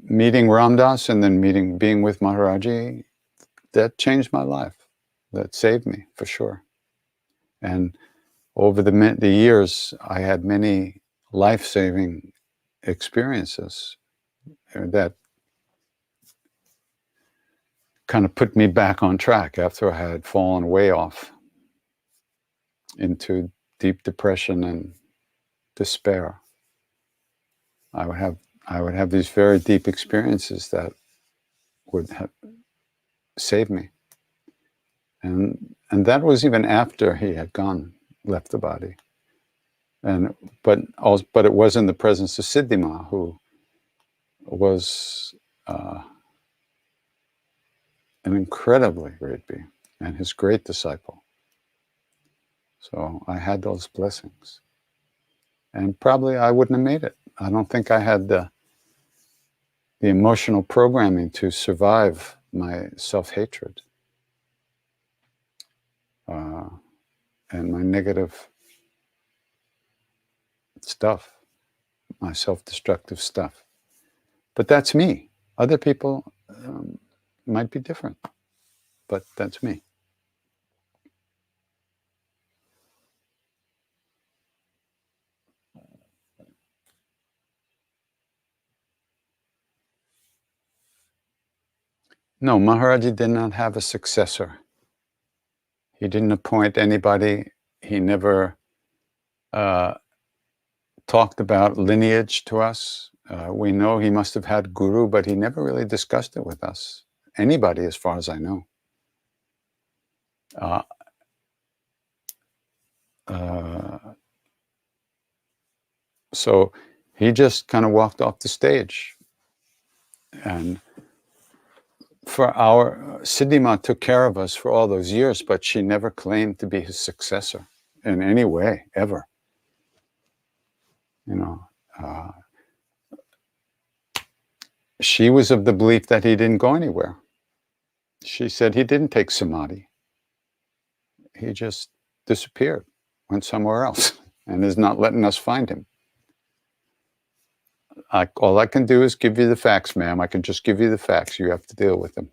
Meeting Ramdas and then being with Maharaji, that changed my life. That saved me, for sure. And over the years, I had many life-saving experiences that kind of put me back on track after I had fallen way off into deep depression and despair. I would have these very deep experiences that would have saved me. And that was even after he had left the body. But it was in the presence of Siddhima, who was an incredibly great being and his great disciple. So I had those blessings. And probably I wouldn't have made it. I don't think I had the emotional programming to survive my self-hatred and my negative stuff, my self-destructive stuff. But that's me. Other people might be different, but that's me. No, Maharaji did not have a successor. He didn't appoint anybody. He never talked about lineage to us. We know he must have had guru, but he never really discussed it with us. Anybody, as far as I know. So he just kind of walked off the stage. And Siddhima took care of us for all those years, but she never claimed to be his successor in any way, ever. She was of the belief that he didn't go anywhere. She said he didn't take samadhi. He just disappeared, went somewhere else, and is not letting us find him. All I can do is give you the facts, ma'am. I can just give you the facts. You have to deal with them.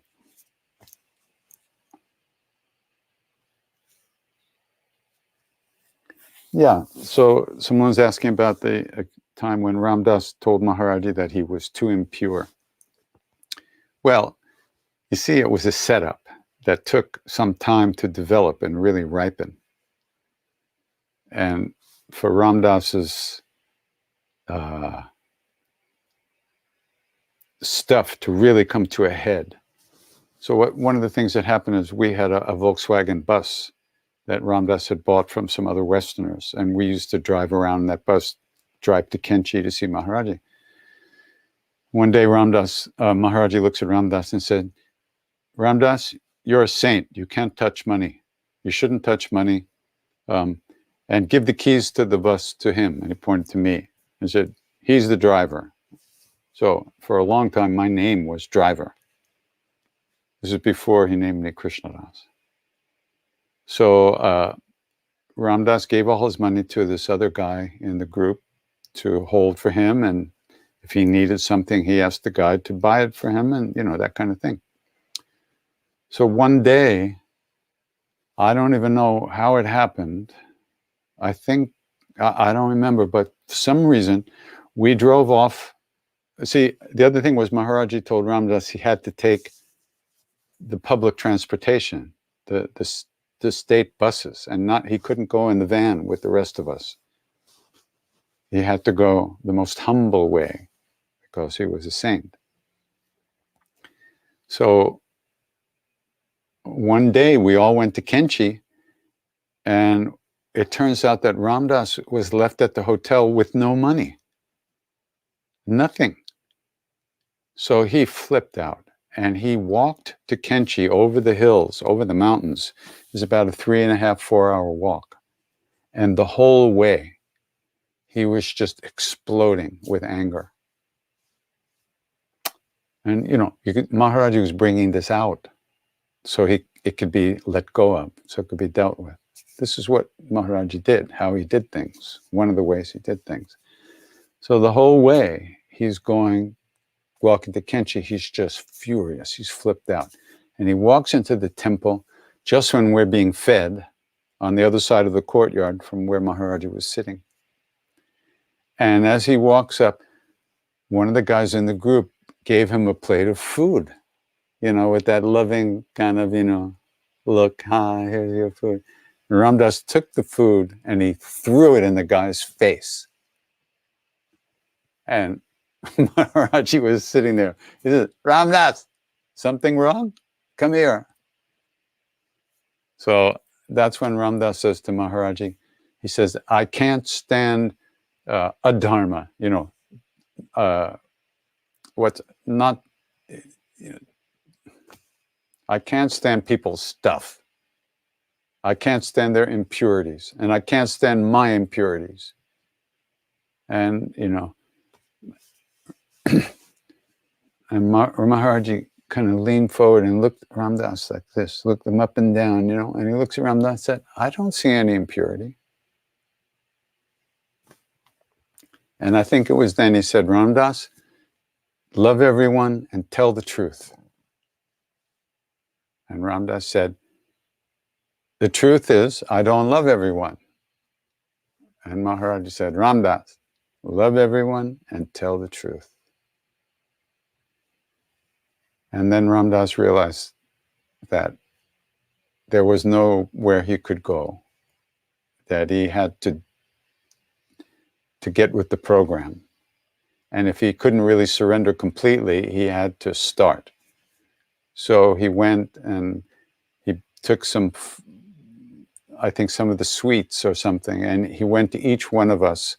Yeah, so someone was asking about the time when Ram Dass told Maharaji that he was too impure. Well, you see, it was a setup that took some time to develop and really ripen. And for Ram Dass's stuff to really come to a head. So one of the things that happened is we had a Volkswagen bus that Ram Dass had bought from some other Westerners, and we used to drive around in that bus, drive to Kenchi to see Maharaji. One day, Maharaji looks at Ram Dass and said, "Ram Dass, you're a saint. You can't touch money. You shouldn't touch money. And give the keys to the bus to him." And he pointed to me and said, "He's the driver." So for a long time, my name was Driver. This is before he named me Krishna Das. So Ram Dass gave all his money to this other guy in the group to hold for him. And if he needed something, he asked the guide to buy it for him, and, that kind of thing. So one day, I don't even know how it happened. I think, I don't remember, but for some reason, we drove off. See, the other thing was Maharaji told Ram Dass he had to take the public transportation, the state buses, and he couldn't go in the van with the rest of us. He had to go the most humble way because he was a saint. So one day we all went to Kenchi, and it turns out that Ram Dass was left at the hotel with no money. Nothing. So he flipped out and he walked to Kenchi over the hills, over the mountains. It was about a 3.5, 4-hour walk. And the whole way, he was just exploding with anger. And, Maharaji was bringing this out so it could be let go of, so it could be dealt with. This is what Maharaji did, how he did things, one of the ways he did things. So the whole way, he's walking to Kenchi, he's just furious. He's flipped out. And he walks into the temple just when we're being fed on the other side of the courtyard from where Maharaji was sitting. And as he walks up, one of the guys in the group gave him a plate of food, with that loving kind of, look, hi, here's your food. And Ram Dass took the food and he threw it in the guy's face. And Maharaji was sitting there. He said, "Ram Dass, something wrong? Come here." So that's when Ram Dass says to Maharaji, he says, "I can't stand adharma, what's not, I can't stand people's stuff. I can't stand their impurities, and I can't stand my impurities." And, and Maharaji kind of leaned forward and looked at Ram Dass like this, looked him up and down, and he looks at Ram Dass and said, "I don't see any impurity." And I think it was then he said, "Ram Dass, love everyone and tell the truth." And Ram Dass said, "The truth is, I don't love everyone." And Maharaji said, "Ram Dass, love everyone and tell the truth." And then Ram Dass realized that there was nowhere he could go, that he had to get with the program. And if he couldn't really surrender completely, he had to start. So he went and he took I think some of the sweets or something, and he went to each one of us,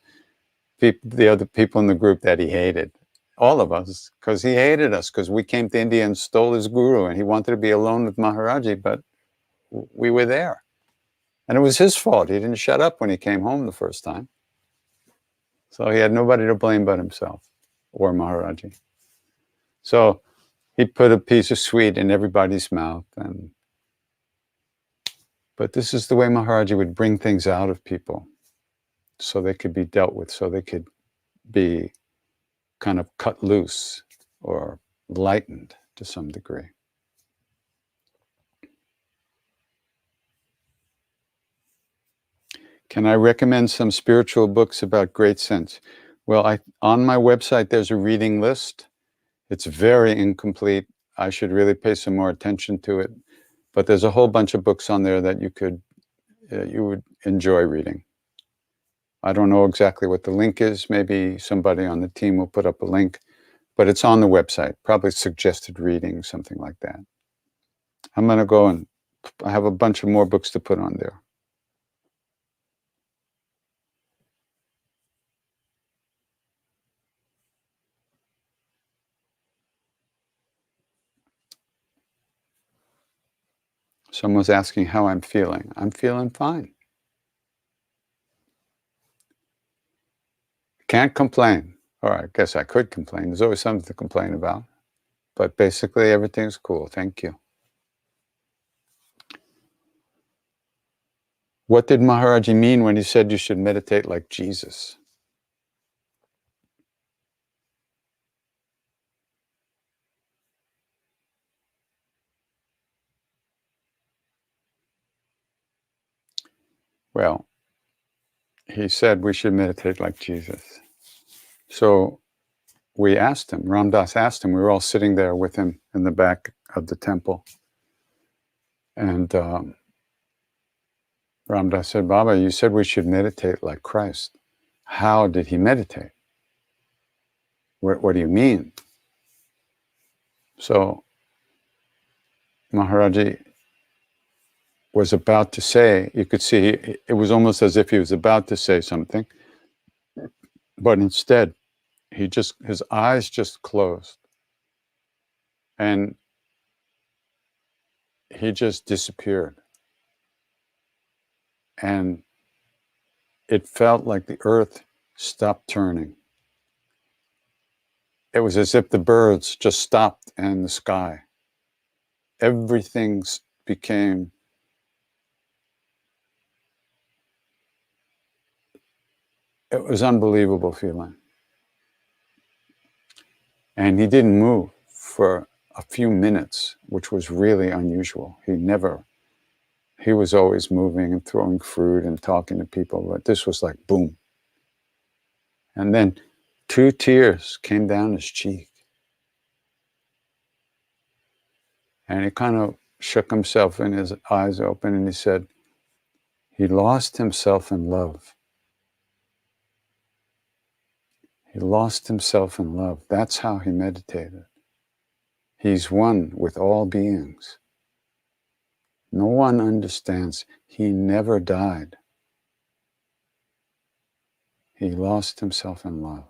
the other people in the group that he hated, all of us, because he hated us, because we came to India and stole his guru, and he wanted to be alone with Maharaji, but we were there. And it was his fault. He didn't shut up when he came home the first time. So he had nobody to blame but himself or Maharaji. So he put a piece of sweet in everybody's mouth. But this is the way Maharaji would bring things out of people so they could be dealt with, so they could be kind of cut loose or lightened to some degree. Okay. Can I recommend some spiritual books about great sense? Well, on my website, there's a reading list. It's very incomplete. I should really pay some more attention to it. But there's a whole bunch of books on there that you would enjoy reading. I don't know exactly what the link is. Maybe somebody on the team will put up a link, but it's on the website, probably suggested reading, something like that. I'm going to go and I have a bunch of more books to put on there. Someone's asking how I'm feeling. I'm feeling fine. Can't complain. Or I guess I could complain. There's always something to complain about. But basically, everything's cool. Thank you. What did Maharaji mean when he said you should meditate like Jesus? Well, he said we should meditate like Jesus. So we asked him, Ram Dass asked him, we were all sitting there with him in the back of the temple. And Ram Dass said, Baba, you said we should meditate like Christ. How did he meditate? What do you mean? So Maharaji was about to say, you could see, it was almost as if he was about to say something, but instead, his eyes just closed and he just disappeared. And it felt like the earth stopped turning. It was as if the birds just stopped in the sky. Everything became it was an unbelievable feeling. And he didn't move for a few minutes, which was really unusual. He was always moving and throwing fruit and talking to people, but this was like boom. And then 2 tears came down his cheek. And he kind of shook himself and his eyes open and he said, he lost himself in love. He lost himself in love. That's how he meditated. He's one with all beings. No one understands. He never died. He lost himself in love.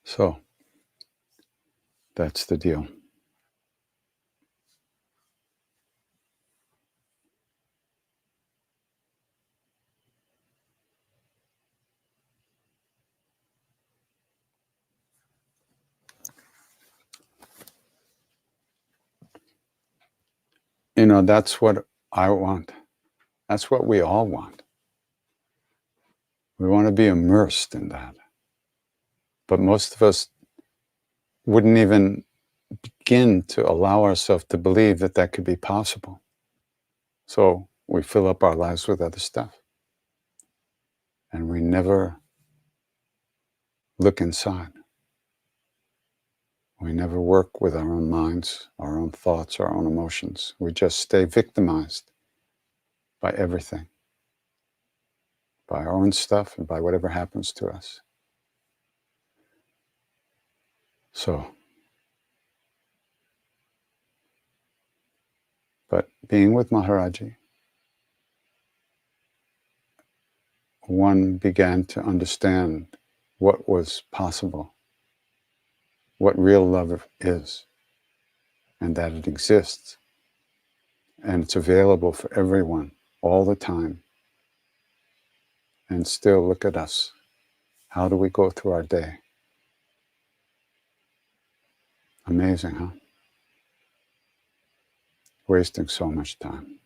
So, that's the deal. You know, that's what I want. That's what we all want. We want to be immersed in that. But most of us wouldn't even begin to allow ourselves to believe that that could be possible. So we fill up our lives with other stuff. And we never look inside. We never work with our own minds, our own thoughts, our own emotions. We just stay victimized by everything, by our own stuff and by whatever happens to us. So, but being with Maharaji, one began to understand what was possible, what real love is, and that it exists. And it's available for everyone all the time. And still look at us. How do we go through our day? Amazing, huh? Wasting so much time.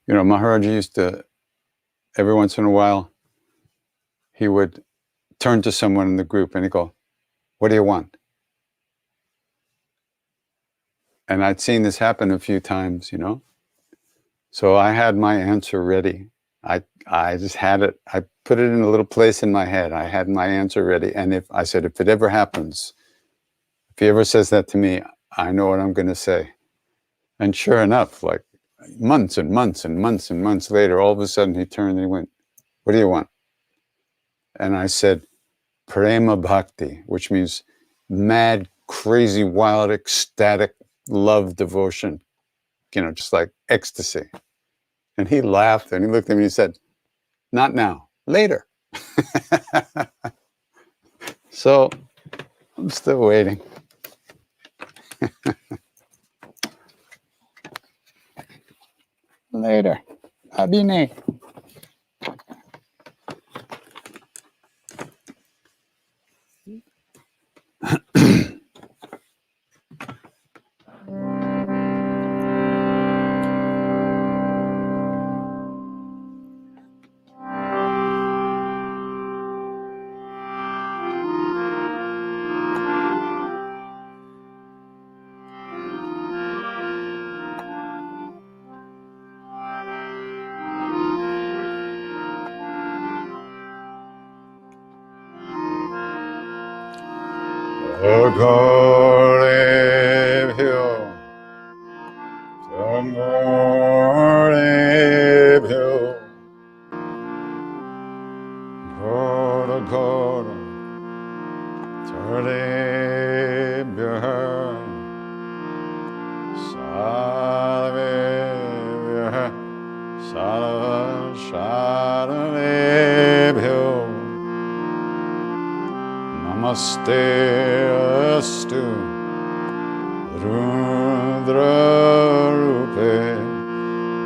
You know, Maharaji used to, every once in a while, he would turn to someone in the group and he'd go, "What do you want?" And I'd seen this happen a few times, you know. So I had my answer ready. I just had it. I put it in a little place in my head. I had my answer ready. And if I said, if it ever happens, if he ever says that to me, I know what I'm going to say. And sure enough, like months and months and months and months later, all of a sudden he turned and he went, "What do you want?" And I said, "Prema Bhakti," which means mad, crazy, wild, ecstatic love, devotion, you know, just like ecstasy. And he laughed and he looked at me and he said, "Not now, later." So I'm still waiting. Later. Abhine. Agorebhyo, Agorebhyo, Gora Gora, Tarebhyo, Sarvebhyo, Sarva Sharanebhyo, Namaste Astu. Rudra Rupe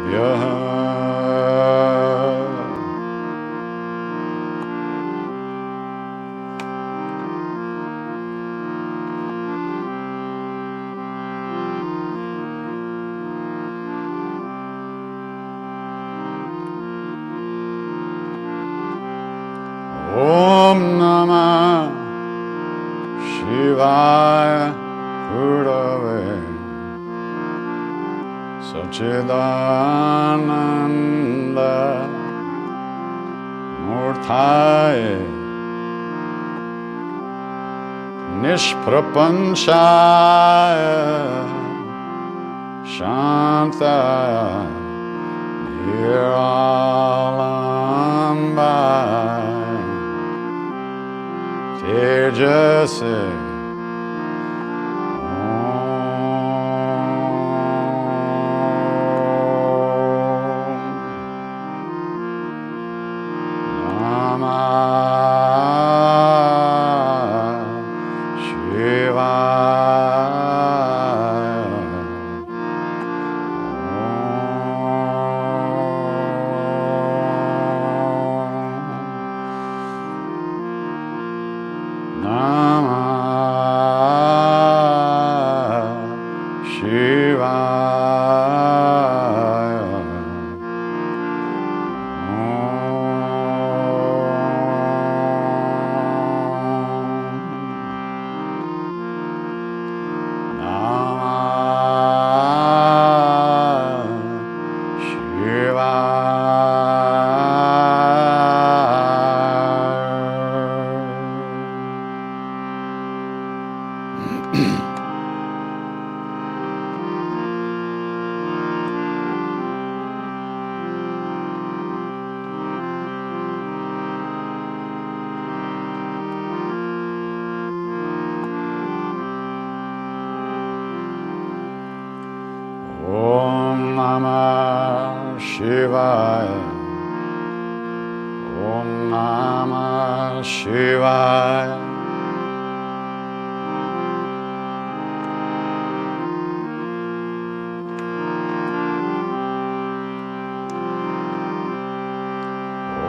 Vyaha Om Namah Shivaya Gurave Sachidananda Murtaye Nishprapanchaya Shantaya Niralambaya Tejase Namah Shivaya. Om Namah Shivaya.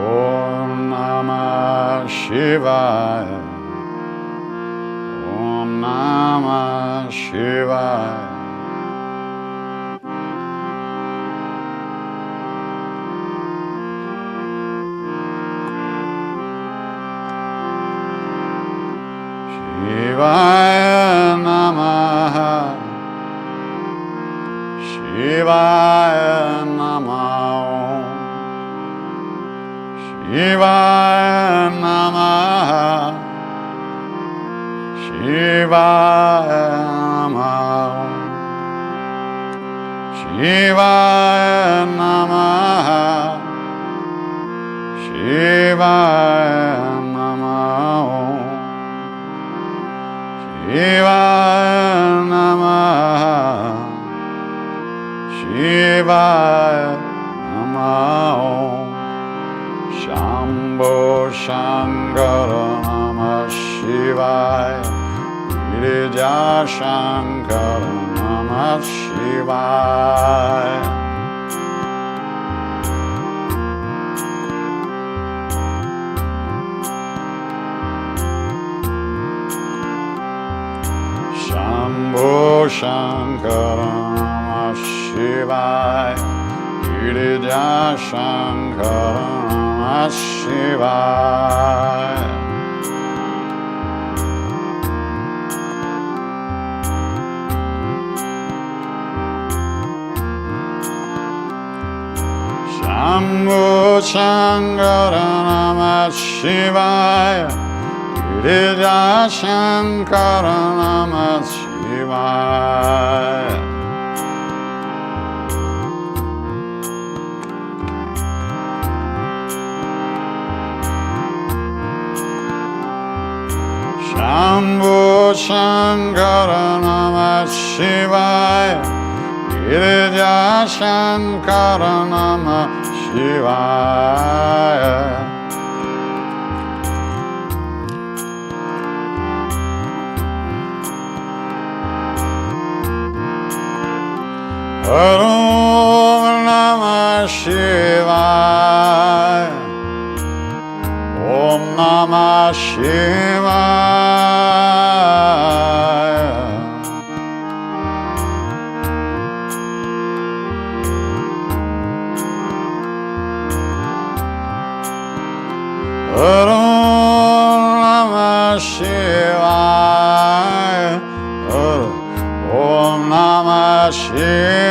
Om Namah Shivaya. Om Namah Shivaya. Shivaya Namaha. Shivaya Namaha. Shivaya Namaha. Shivaya Namaha. Shivaya Namaha. Shivaya Namaha. Shivaya Namaha. Shivaya Namaha. Shambho Shankara Namah Shivaya. Girija Shankara Namah Shivaya. Shambho Shankara Namah Shivaya. Girija Shankara Namah Shivaya. Shambho Shankara Namah Shivaya. Girija Shankara Namah Shivaya. Shambho Shankara Namah Shivaya. Girija Shankara Namah Shivaya. Om Namah Shivaya. Om Namah Shivaya. Om Namah Shivaya. Om Namah Shivaya.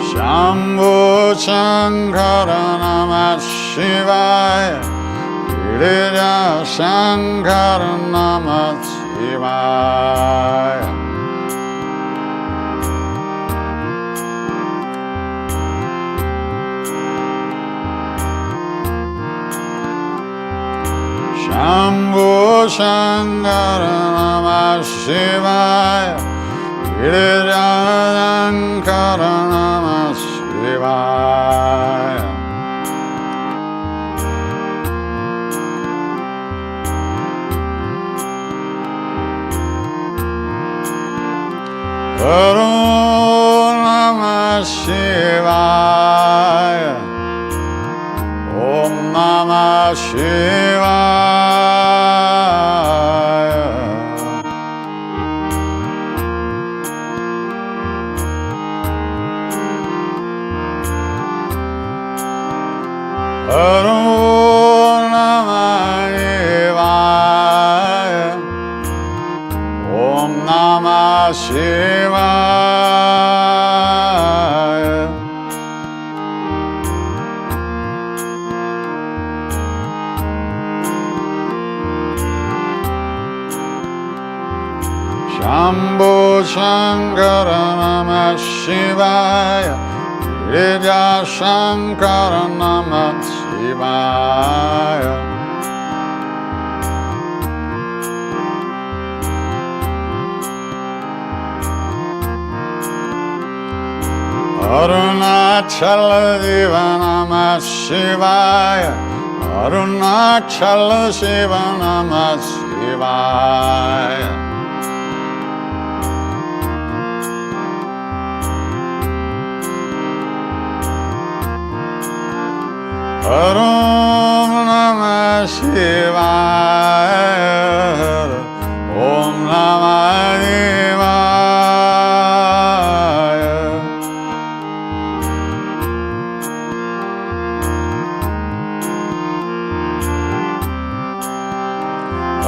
Shambho Shankara Namah Shivaya. Girija Shankara Namah Shivaya. Shambho Shankara Namah Shivaya. Girija Shankara Namah Shivaya. Om Namah Shivaya. Om Namah Shivaya. Om Namah Shivaya. Om Namah Shivaya. Shambho Shankara Namah Shivaya. Girija Shankara Namah Shivaya. Shivaya. Arunachala Deva Namah Shivaya. Arunachala Shiva Namah Shivaya. Om Namah Shivaya. Om Namah Shivaya.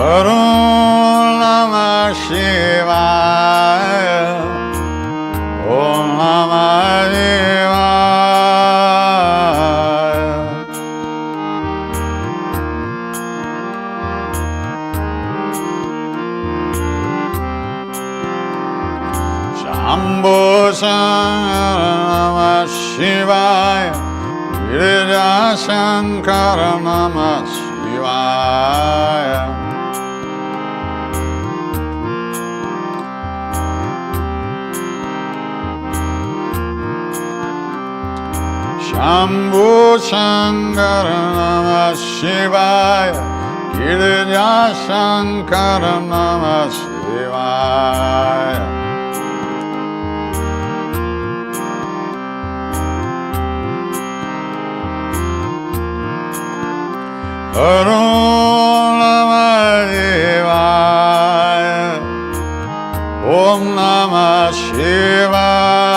Om Namah Shivaya. Om Namah Shivaya. Shambho Shankara Namah Shivaya. Girija Shankara Namah Shivaya. Shambho Shankara Namah Shivaya. Girija Shankara Namah Shivaya. Om Namah Shivaya. Om Namah Shivaya.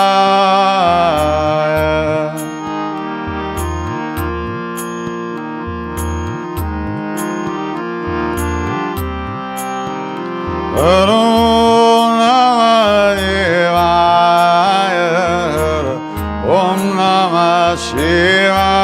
Om Namah Shivaya. Om Namah Shivaya.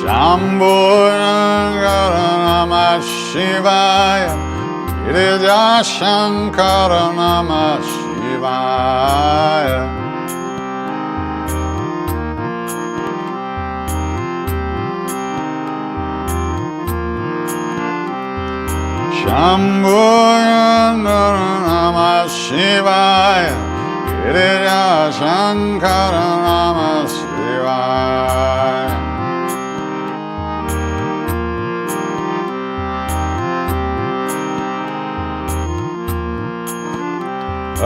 Shambho Shankara Namah Shivaya. Girija Shankara Namah Shivaya. Shambho Shankara Namah Shivaya. Girija Shankara Namah Shivaya.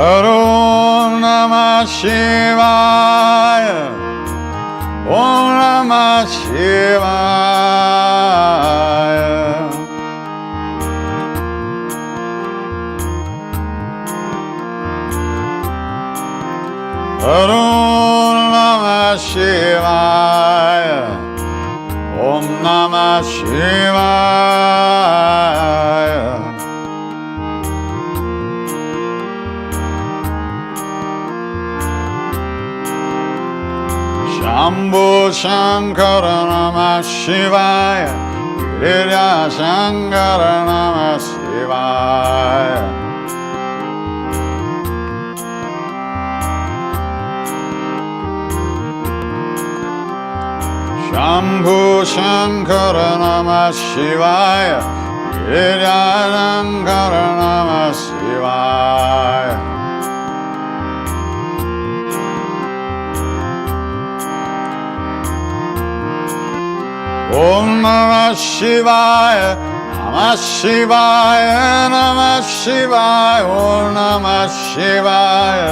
Om Namah Shivaya. Om Namah Shivaya. Om Namah Shivaya. Om Namah Shivaya. Shambho Shankara Namah Shivaya. Girija Shankara Namah Shivaya. Shambho Shankara Namah Shivaya. Girija Shankara Namah Shivaya. Om Namah Shivaya. Namah Shivaya. Namah Shivaya. Om Namah Shivaya.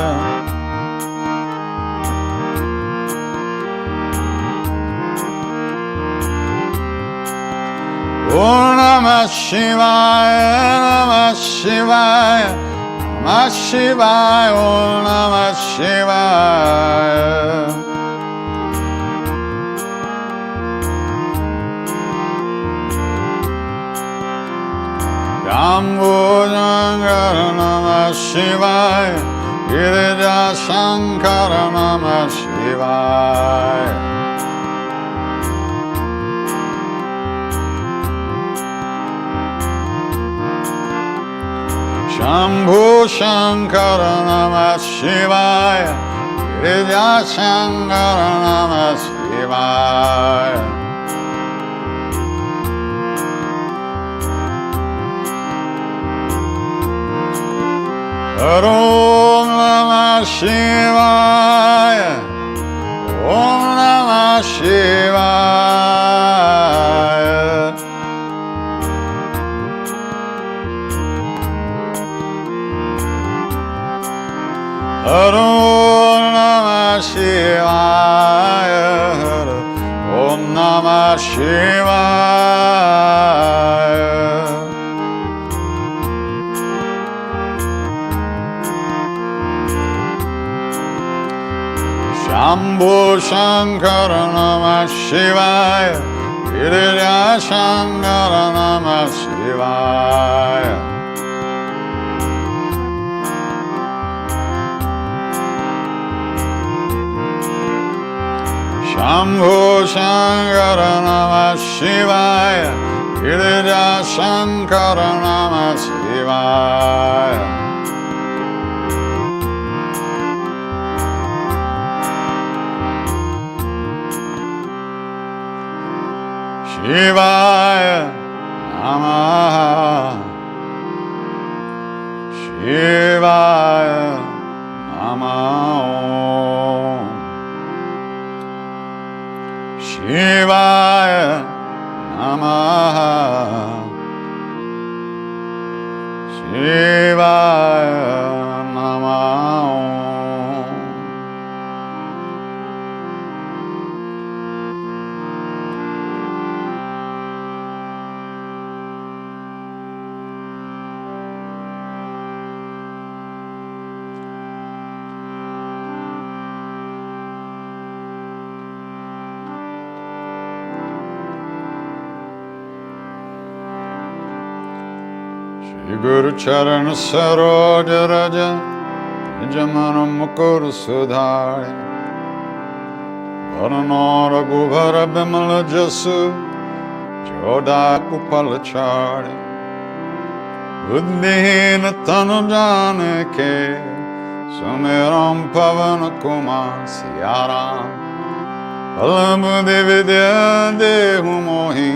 Om Namah Shivaya. Namah Shivaya. Namah Shivaya. Om Namah Shivaya. Shambho Shankara Namah Shivaya. Girija Shankara Namah Shivaya. Shambhu Shankara Namah Shivaya, Girija Shankara Namah Shivaya. Om Namah Shivaya, Om Namah Shivaya. Om Namah Shivaya, Om Namah Shivaya. Shambhu Shankara Namah Shivaya, Girija Shankara Namah Shivaya. Shambhu Shankara Namah Shivaya, Girija Shankara Namah Shivaya. Shivaya Namah, Shivaya Namah, Shivaya Namah, Shivaya Namah. Guru Charan Saroj Raja Nijamana Mukur Sudhari Varana Raghuvara Bimala Jasu Joda Kupalachari Buddhina Tanu Janake Sumeram Pavana Kumar Siyaram Palamudi Vidya Dehu Mohi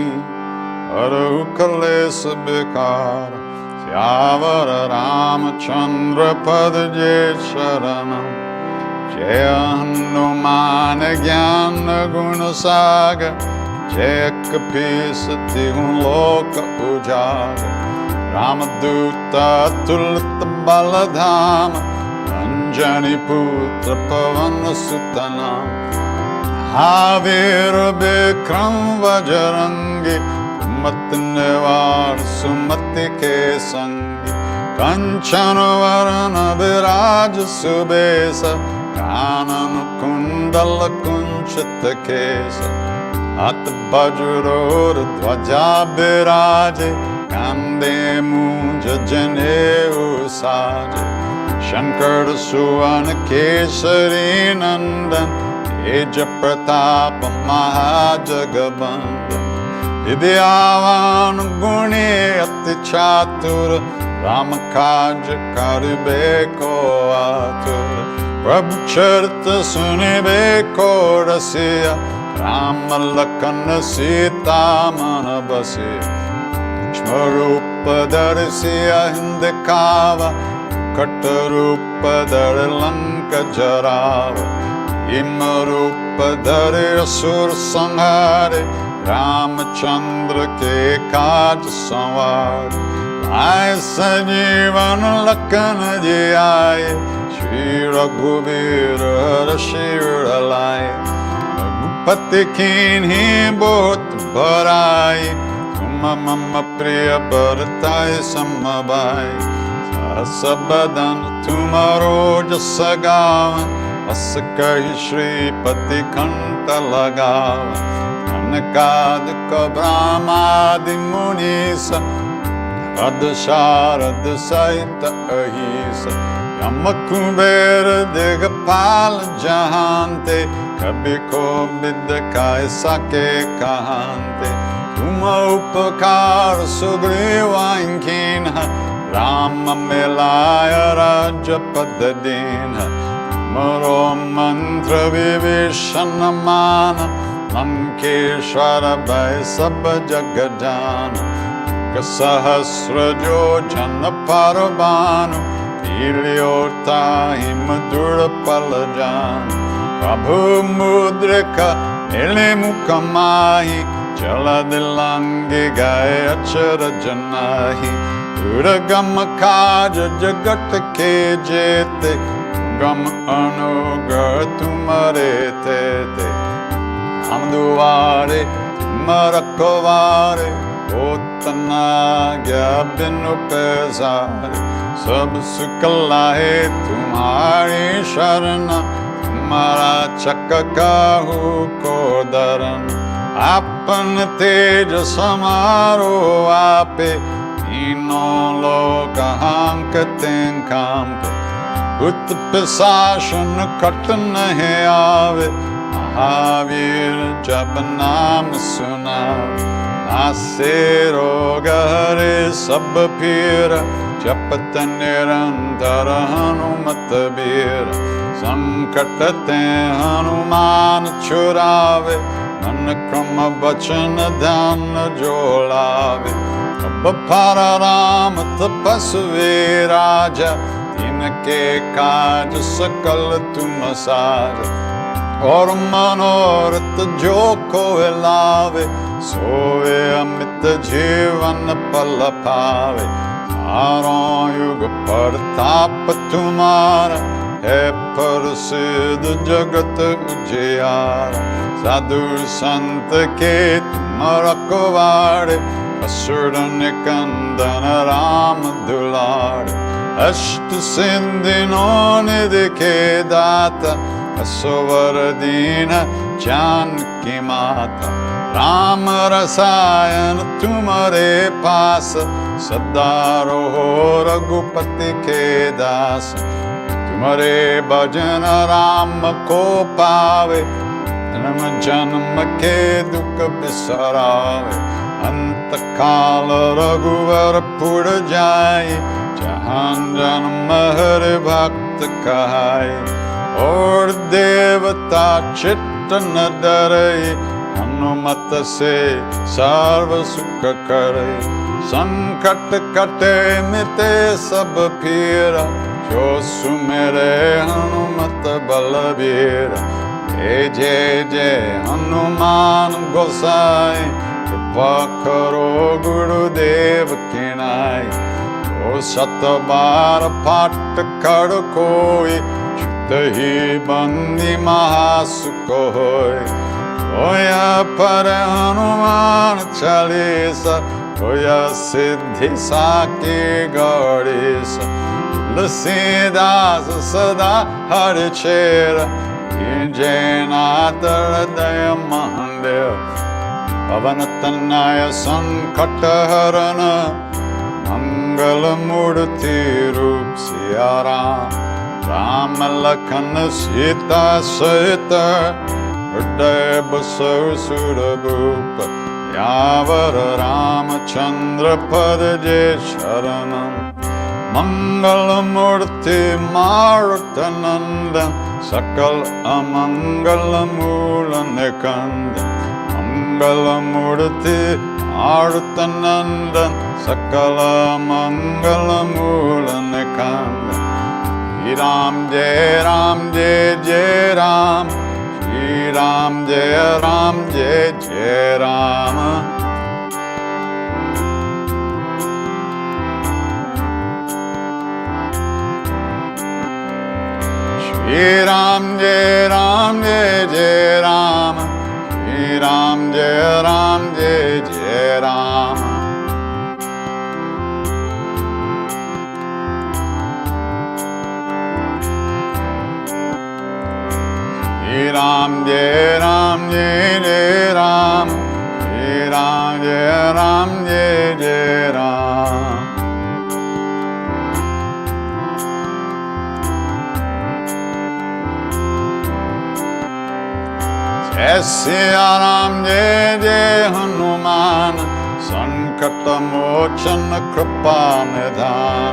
Aru Kalesa Bikara Syavara Ramachandra Padje Sharanam Jaya Hanuman Gyana Gunasaga Jaya Kapisati Loka Ujaga Ramaduta Tulita Baladhama Anjani Putra Pavana Sutanam Havira Bikram Vajarangi Matnevar Sumati Ke Sangi Kanchana Varana Viraj Subesa Kanan Kundala Kunchita Kesa At Bajuror Dvaja Viraje Kande Muja Jane Usaje Shankar Suvana Kesari Nandan Eja Pratapa Mahajagabanda Vidyavan Guni Ati Chatur Ramakaj Karibeko Atur Prabhu Charita Sunibeko Rasiya Ramalakana Sita Manabasiya Shmarupa Darisiya Hindikava Katarupa Darilanka Jarava Imarupa Dari Asur Sanghari Ramachandra ke kaaj sanwar Aay sajivan lakhan ji aaye Shri Raghuvir Shir alai Raghupati kinhi bahut bharai Tuma mama priya bhartai samabhai Sasabadan tumaro jasa gavan As kahi Shri Pati khanta lagavan Anakadika Brahmadi Munisa Radha Saita Ahisa Yamakumbera Digapal Jahante Kabiko Bidkai Sake Kahante Tuma Upakar Sugriva Inkinha Rama Milaya Raja Padadina Maro Mantra Vivishana Lankeshwara Bhai Sabha Jagadana Kasahasra Jojana Parabhanu Iliota Himadura Palajana Prabhu Mudrika Nilimukamahi Jaladilangi Gaya Achara Janahi Uragama Kaja Jagat Ke Jete Gam Anugar Tumare Tete Amduare Marakovare Otanagya Binu Pesare Sab Sukalahe Tumhari Sharana Tumhara Chakakahu Kodaran Apan Teja Samaro Ape Ino Loka Hankaten Kampe Ut Pisashan Katana He Ave Mahavir Jabanam Sunav Nasero Gare Sabapira Japata Nirantara Hanumatabira Sankatate Hanuman Churave Manakrama Bachana Dana Jolave Abapara Rama Tapasve Raja Inake Kaja Sakal Tumasaja Or Manorat Joko Elave Sove Amita Jivana Palapave Saron Yuga Partapa Tumara He Parasid Jagat Ujayara Sadhu Santa Ke Marakovare Asura Nikandana Ramadulare Ashtu Sindhino Nidike Data Asovardina Janki Mata Rama Rasayana Tumare Pasa Sadaro Raghupati Ke Dasa Tumare Bhajana Rama Ko Pave Nama Janma Ke Dukha Bisarave Antakala Raghuvara Pura Jai Jahan Janma Hare Bhakta Kahai Or Devata Chittana Darai Hanumata Se Sarva Sukha Karai Sankat Kate Mite Sabapira Jo Sumere Hanumata Balavira Jai Hanuman Gosai Kripa Karo Gurudev Kinai O Satabara Pat Kar Koi Tahi Bandi Mahasukho Hoy Oya Para Hanuman Chalisa Oya Siddhi Saki Gaurisa Lusidas Sada Harichera Jainatara Daya Mahandev Pavanatanaya Sankataharana Mangalamurti Rup Siyaram Ramalakana Sita Sita Hridaya Basar Surabhupa Yavara Ramachandra Padaje Sharanam Mangalamurti Marutanandan Sakal Amangala Nikandan Mangalamurti Marutanandan Sakala Mangala Nikandan Ram Jai Ram Jai Jai Ram Shri Ram Jai Ram Jai Jai Ram Shri Ram Jai Ram Jai Jai Ram Shri Ram Jai Ram Jai Jai Ram Shri Ram Jai Ram Jai Jai Ram Shri Ram Jai Ram Jai Jai Ram Jai Siya Ram Jai Jai Hanuman Sankata Mochana Kripa Nidhana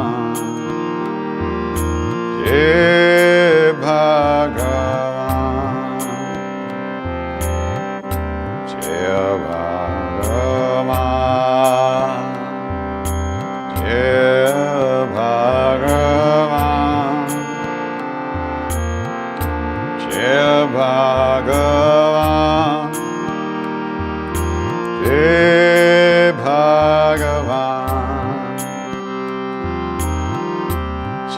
Jai Bhagavan, Jai Bhagavan,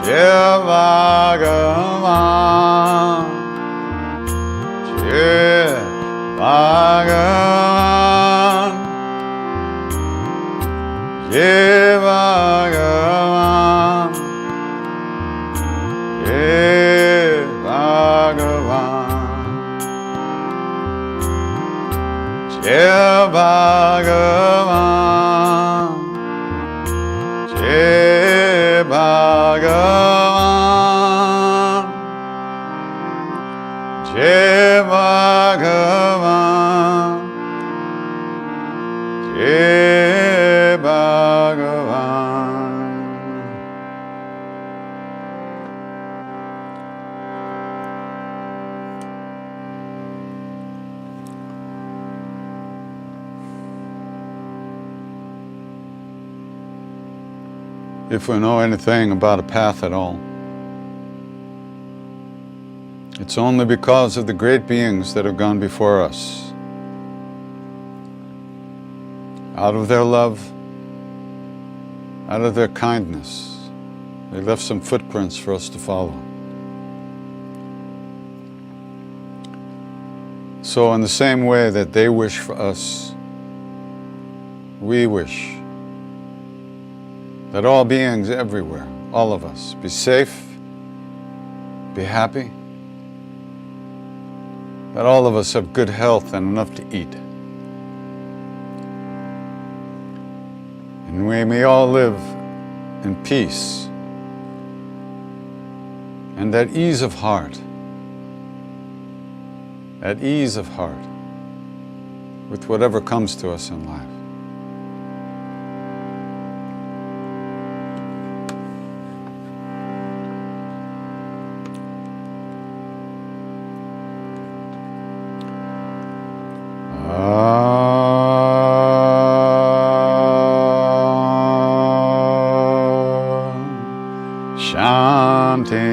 Jai Bhagavan, Jai Bhagavan, Jai Bhagavan, Jai Bhagavan, Jai Bhagavan, Jai Bhagavan, Jai Bhagavan, Jai Bhagavan. If we know anything about a path at all, it's only because of the great beings that have gone before us. Out of their love, out of their kindness, they left some footprints for us to follow. So in the same way that they wish for us, we wish that all beings everywhere, all of us, be safe, be happy, that all of us have good health and enough to eat. And we may all live in peace and at ease of heart, with whatever comes to us in life. Shanti,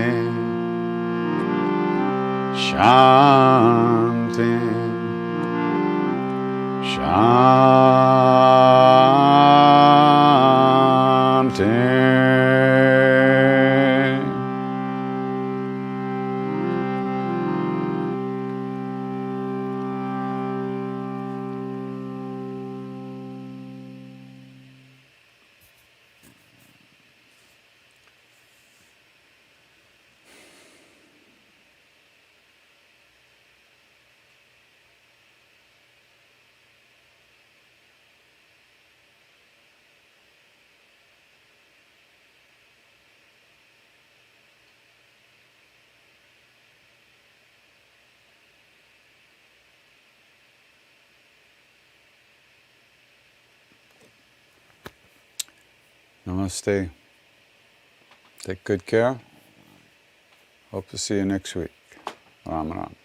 Shanti, Shanti. Namaste. Take good care. Hope to see you next week. Ram Ram.